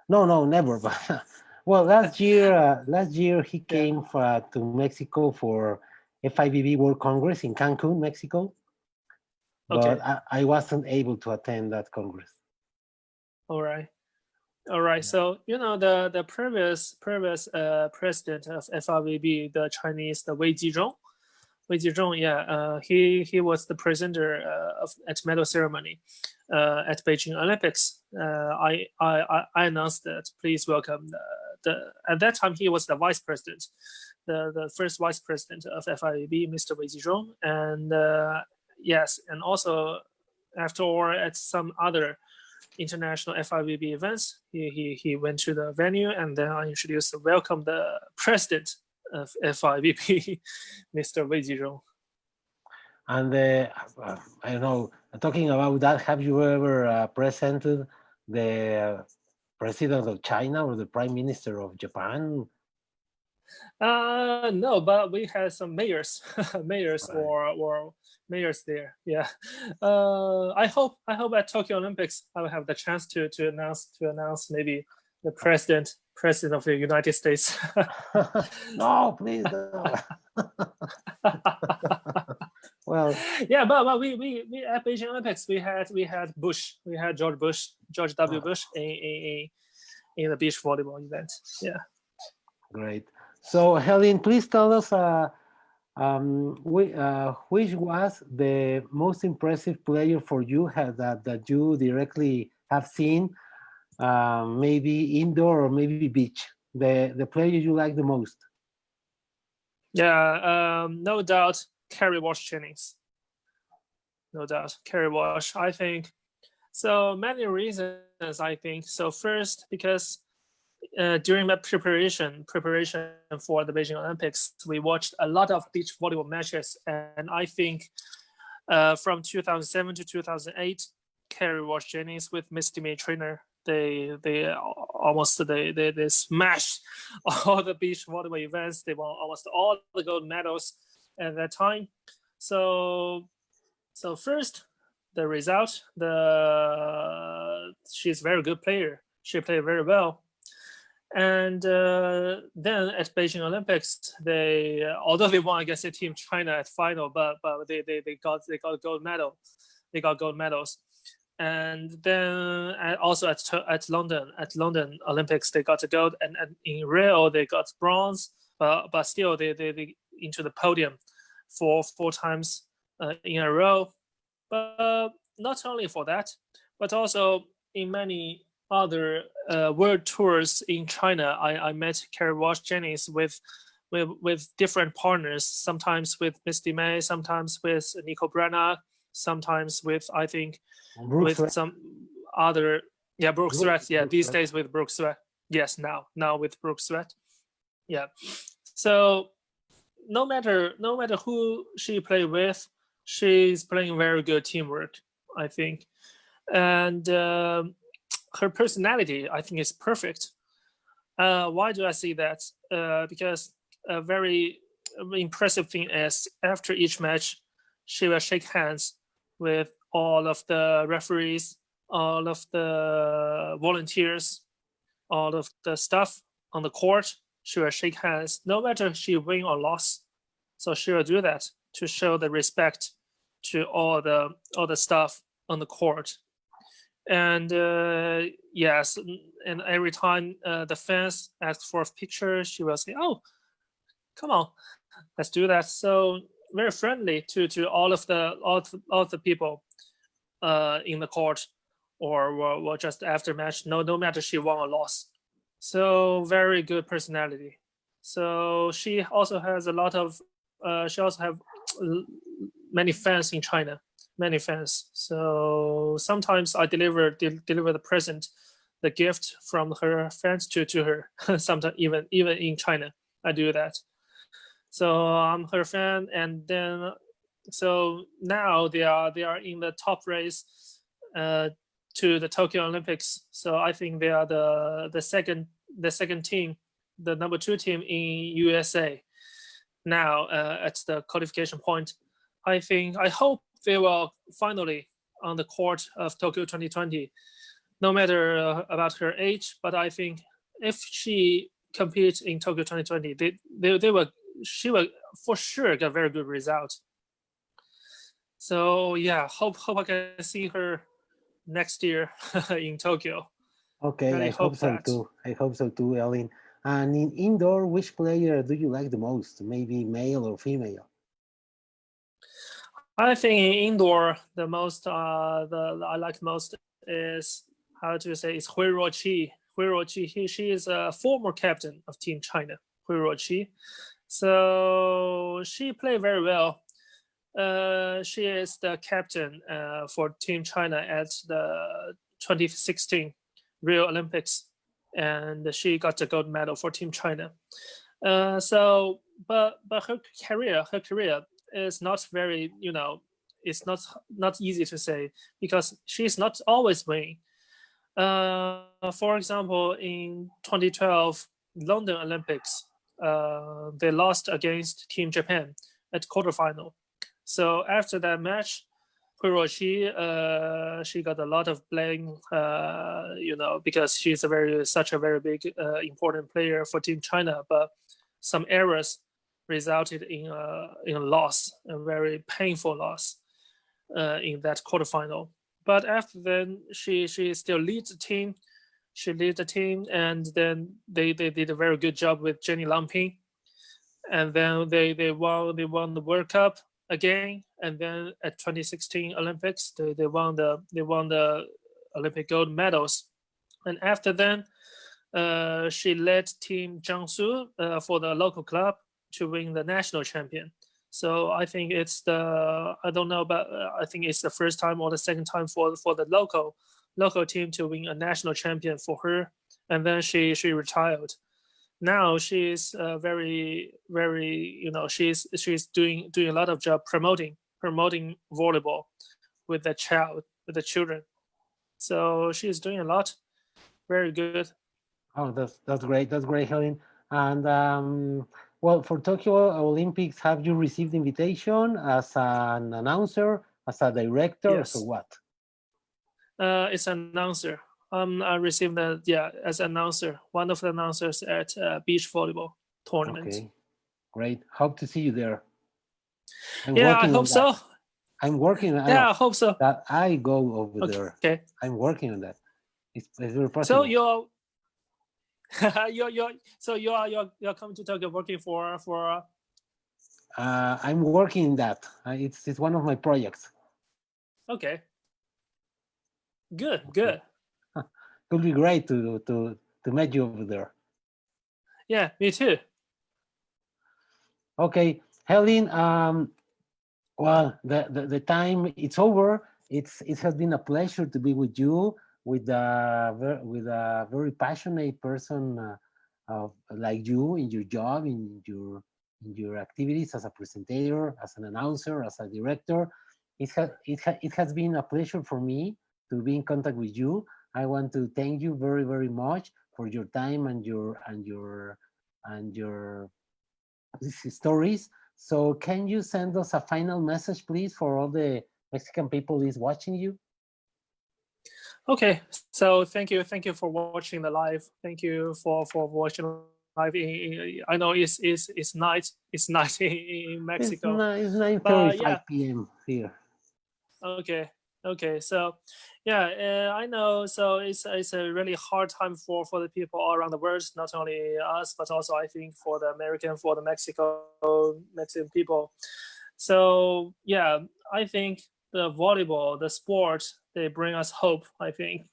[SPEAKER 2] No, never. But well, last year he came to Mexico for FIVB World Congress in Cancun, Mexico. But okay. I wasn't able to attend that Congress.
[SPEAKER 1] All right. Yeah. So the previous president of FIVB, the Chinese, the Wei Jizhong, yeah, he was the presenter at medal ceremony at Beijing Olympics. I announced that please welcome at that time he was the vice president, the first vice president of FIVB, Mr. Wei Jizhong, and yes, and also after all at some other international FIVB events, he went to the venue, and then I introduced welcome the president of FIVB, Mr. Wei Jizhong.
[SPEAKER 2] And I don't know, talking about that, have you ever presented the president of China or the prime minister of Japan?
[SPEAKER 1] No, but we had some mayors, right. or mayors there. Yeah. I hope at Tokyo Olympics I will have the chance to announce maybe the president of the United States.
[SPEAKER 2] No, please no. Well,
[SPEAKER 1] yeah, but we at Beijing Olympics we had George W. Bush in the beach volleyball event. Yeah.
[SPEAKER 2] Great. So Helin, please tell us which was the most impressive player for you that you directly have seen, maybe indoor or maybe beach, the player you like the most?
[SPEAKER 1] Yeah, no doubt, Kerry Walsh Jennings. No doubt, Kerry Walsh. I think so. Many reasons. I think so. First, because during my preparation for the Beijing Olympics, we watched a lot of beach volleyball matches, and I think from 2007 to 2008, Kerry Walsh Jennings with Misty May trainer, they smashed all the beach volleyball events. They won almost all the gold medals at that time. So first, the result, she's a very good player. She played very well. And then at Beijing Olympics, although they won against the team China at final, but they got gold medal. They got gold medals. And then also at London Olympics, they got a gold, and in Rio they got bronze. But still they into the podium four times in a row. But not only for that, but also in many other world tours in China, I met Kerry Walsh Jennings with different partners. Sometimes with Misty May, sometimes with Nico Branagh, sometimes with I think Brooks with some other Brooks Sweat. Yeah, these days with Brooks Sweat. Yes, now with Brooks Sweat. Yeah. So no matter who she played with, she's playing very good teamwork, I think. And her personality, I think, is perfect. Why do I say that? Because a very impressive thing is after each match, she will shake hands with all of the referees, all of the volunteers, all of the staff on the court. She will shake hands, no matter she win or loss. So she will do that to show the respect to all the staff on the court. And yes, and every time the fans ask for a picture, she will say, "Oh, come on, let's do that." So very friendly to all the people in the court, or just after match. No matter she won or lost. So very good personality. So she also has a lot of. She also have many fans in China. Many fans. So sometimes I deliver the present, the gift from her fans to her. Sometimes even in China, I do that. So I'm her fan, and then so now they are in the top race to the Tokyo Olympics. So I think they are the second team, the number 2 team in USA now at the qualification point. I hope they will finally on the court of Tokyo 2020, no matter about her age. But I think if she competes in Tokyo 2020, she will for sure get a very good result. So yeah, hope I can see her next year in Tokyo.
[SPEAKER 2] Okay,
[SPEAKER 1] Really
[SPEAKER 2] I hope so
[SPEAKER 1] that.
[SPEAKER 2] too. I hope so too, Helin. And in indoor, which player do you like the most? Maybe male or female?
[SPEAKER 1] I think in indoor, the most I like most is how to say is Hui Ruoqi. Hui Ruoqi, she is a former captain of Team China. Hui Ruoqi, so she played very well. She is the captain for Team China at the 2016 Rio Olympics, and she got the gold medal for Team China. So, but her career is not very, it's not easy to say because she's not always winning. For example, in 2012 London Olympics, they lost against Team Japan at quarterfinal. So after that match, Hiroshi, she got a lot of blame, because she's such a very big, important player for Team China. But some errors resulted in a loss, a very painful loss in that quarterfinal. But after then, she still leads the team. She leads the team, and then they did a very good job with Jenny Lamping, and then they won the World Cup again, and then at 2016 Olympics they won the Olympic gold medals, and after then she led Team Jiangsu for the local club to win the national champion. So I think it's I don't know, but I think it's the first time or the second time for the local team to win a national champion for her, and then she retired. Now she's very she's doing a lot of job promoting volleyball with the children. So she's doing a lot, very good.
[SPEAKER 2] Oh, that's great. That's great, Helin. And well, for Tokyo Olympics, have you received invitation as an announcer, as a director, or so
[SPEAKER 1] Yes.
[SPEAKER 2] what?
[SPEAKER 1] It's an announcer. I received that, as an announcer, one of the announcers at beach volleyball tournament.
[SPEAKER 2] Okay, great. Hope to see you there.
[SPEAKER 1] I hope so.
[SPEAKER 2] I'm working on
[SPEAKER 1] I hope so.
[SPEAKER 2] that. I go over there.
[SPEAKER 1] Okay.
[SPEAKER 2] I'm working on that. It's very possible.
[SPEAKER 1] So you're you're coming to Tokyo working for
[SPEAKER 2] I'm working in that. It's one of my projects.
[SPEAKER 1] Okay. Good.
[SPEAKER 2] It would be great to meet you over there.
[SPEAKER 1] Yeah, me too.
[SPEAKER 2] Okay, Helin. Well, the time it's over. It has been a pleasure to be with you, with a very passionate person like you in your job, in your activities as a presenter, as an announcer, as a director. It has been a pleasure for me to be in contact with you. I want to thank you very, very much for your time and your stories. So can you send us a final message, please, for all the Mexican people is watching you?
[SPEAKER 1] Okay, so thank you for watching the live. Thank you for watching live. I know it's night in Mexico.
[SPEAKER 2] It's
[SPEAKER 1] But
[SPEAKER 2] 9:35
[SPEAKER 1] yeah,
[SPEAKER 2] p.m. here.
[SPEAKER 1] okay. So yeah, I know. So it's a really hard time for the people all around the world, not only us, but also I think for the Mexican people. So yeah, I think the volleyball, the sport, they bring us hope. I think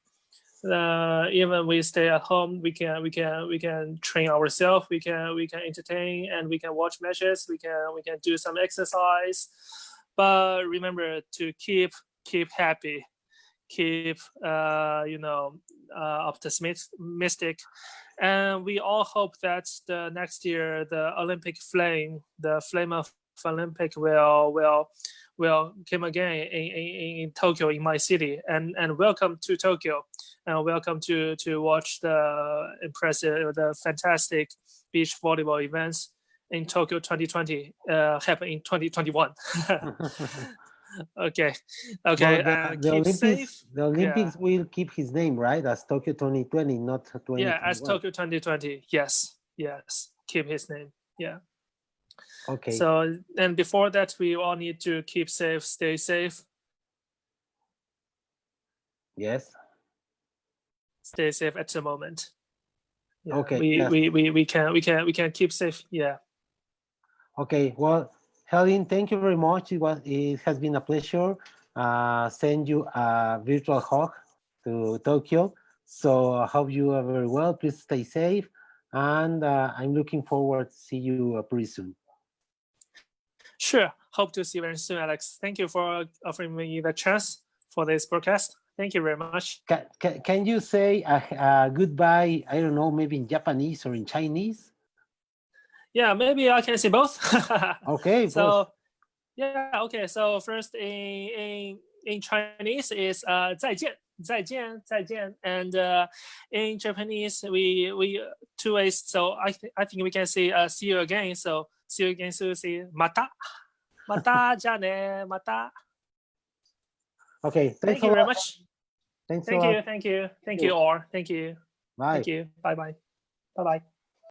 [SPEAKER 1] even we stay at home, we can train ourselves, we can entertain, and we can watch matches, we can do some exercise. But remember to keep happy, keep optimistic, and we all hope that the next year the flame of Olympic will come again in Tokyo, in my city, and welcome to Tokyo, and welcome to watch the fantastic beach volleyball events in Tokyo 2020 happen in 2021. Okay,
[SPEAKER 2] Well, the, the
[SPEAKER 1] keep
[SPEAKER 2] Olympics,
[SPEAKER 1] safe.
[SPEAKER 2] the
[SPEAKER 1] Yeah,
[SPEAKER 2] Olympics will keep his name, right? As Tokyo 2020, not
[SPEAKER 1] yeah, as
[SPEAKER 2] 2021.
[SPEAKER 1] Tokyo 2020. Yes, keep his name. Yeah.
[SPEAKER 2] Okay.
[SPEAKER 1] So, and before that, we all need to keep safe, stay safe,
[SPEAKER 2] Yes.
[SPEAKER 1] stay safe at the moment. Yeah,
[SPEAKER 2] Okay.
[SPEAKER 1] we,
[SPEAKER 2] Yes.
[SPEAKER 1] we can keep safe. Yeah.
[SPEAKER 2] Okay. Well, Helin, thank you very much. It has been a pleasure. Send you a virtual hug to Tokyo. So I hope you are very well. Please stay safe, and I'm looking forward to see you pretty soon.
[SPEAKER 1] Sure. Hope to see you very soon, Alex. Thank you for offering me the chance for this broadcast. Thank you very much.
[SPEAKER 2] Can you say a goodbye? I don't know, maybe in Japanese or in Chinese?
[SPEAKER 1] Yeah, maybe I can say both.
[SPEAKER 2] Okay, both.
[SPEAKER 1] So yeah, okay. So first in Chinese is 再见, 再见, 再见, and in Japanese we two ways. So I think we can say see you again. So see you again. So say また, また, じゃあね, また.
[SPEAKER 2] Okay, thanks
[SPEAKER 1] Thank
[SPEAKER 2] a
[SPEAKER 1] you very
[SPEAKER 2] lot.
[SPEAKER 1] much.
[SPEAKER 2] Thanks a
[SPEAKER 1] Thank
[SPEAKER 2] lot.
[SPEAKER 1] you, thank you all. Thank you.
[SPEAKER 2] Bye.
[SPEAKER 1] Thank you. Bye bye. Bye bye.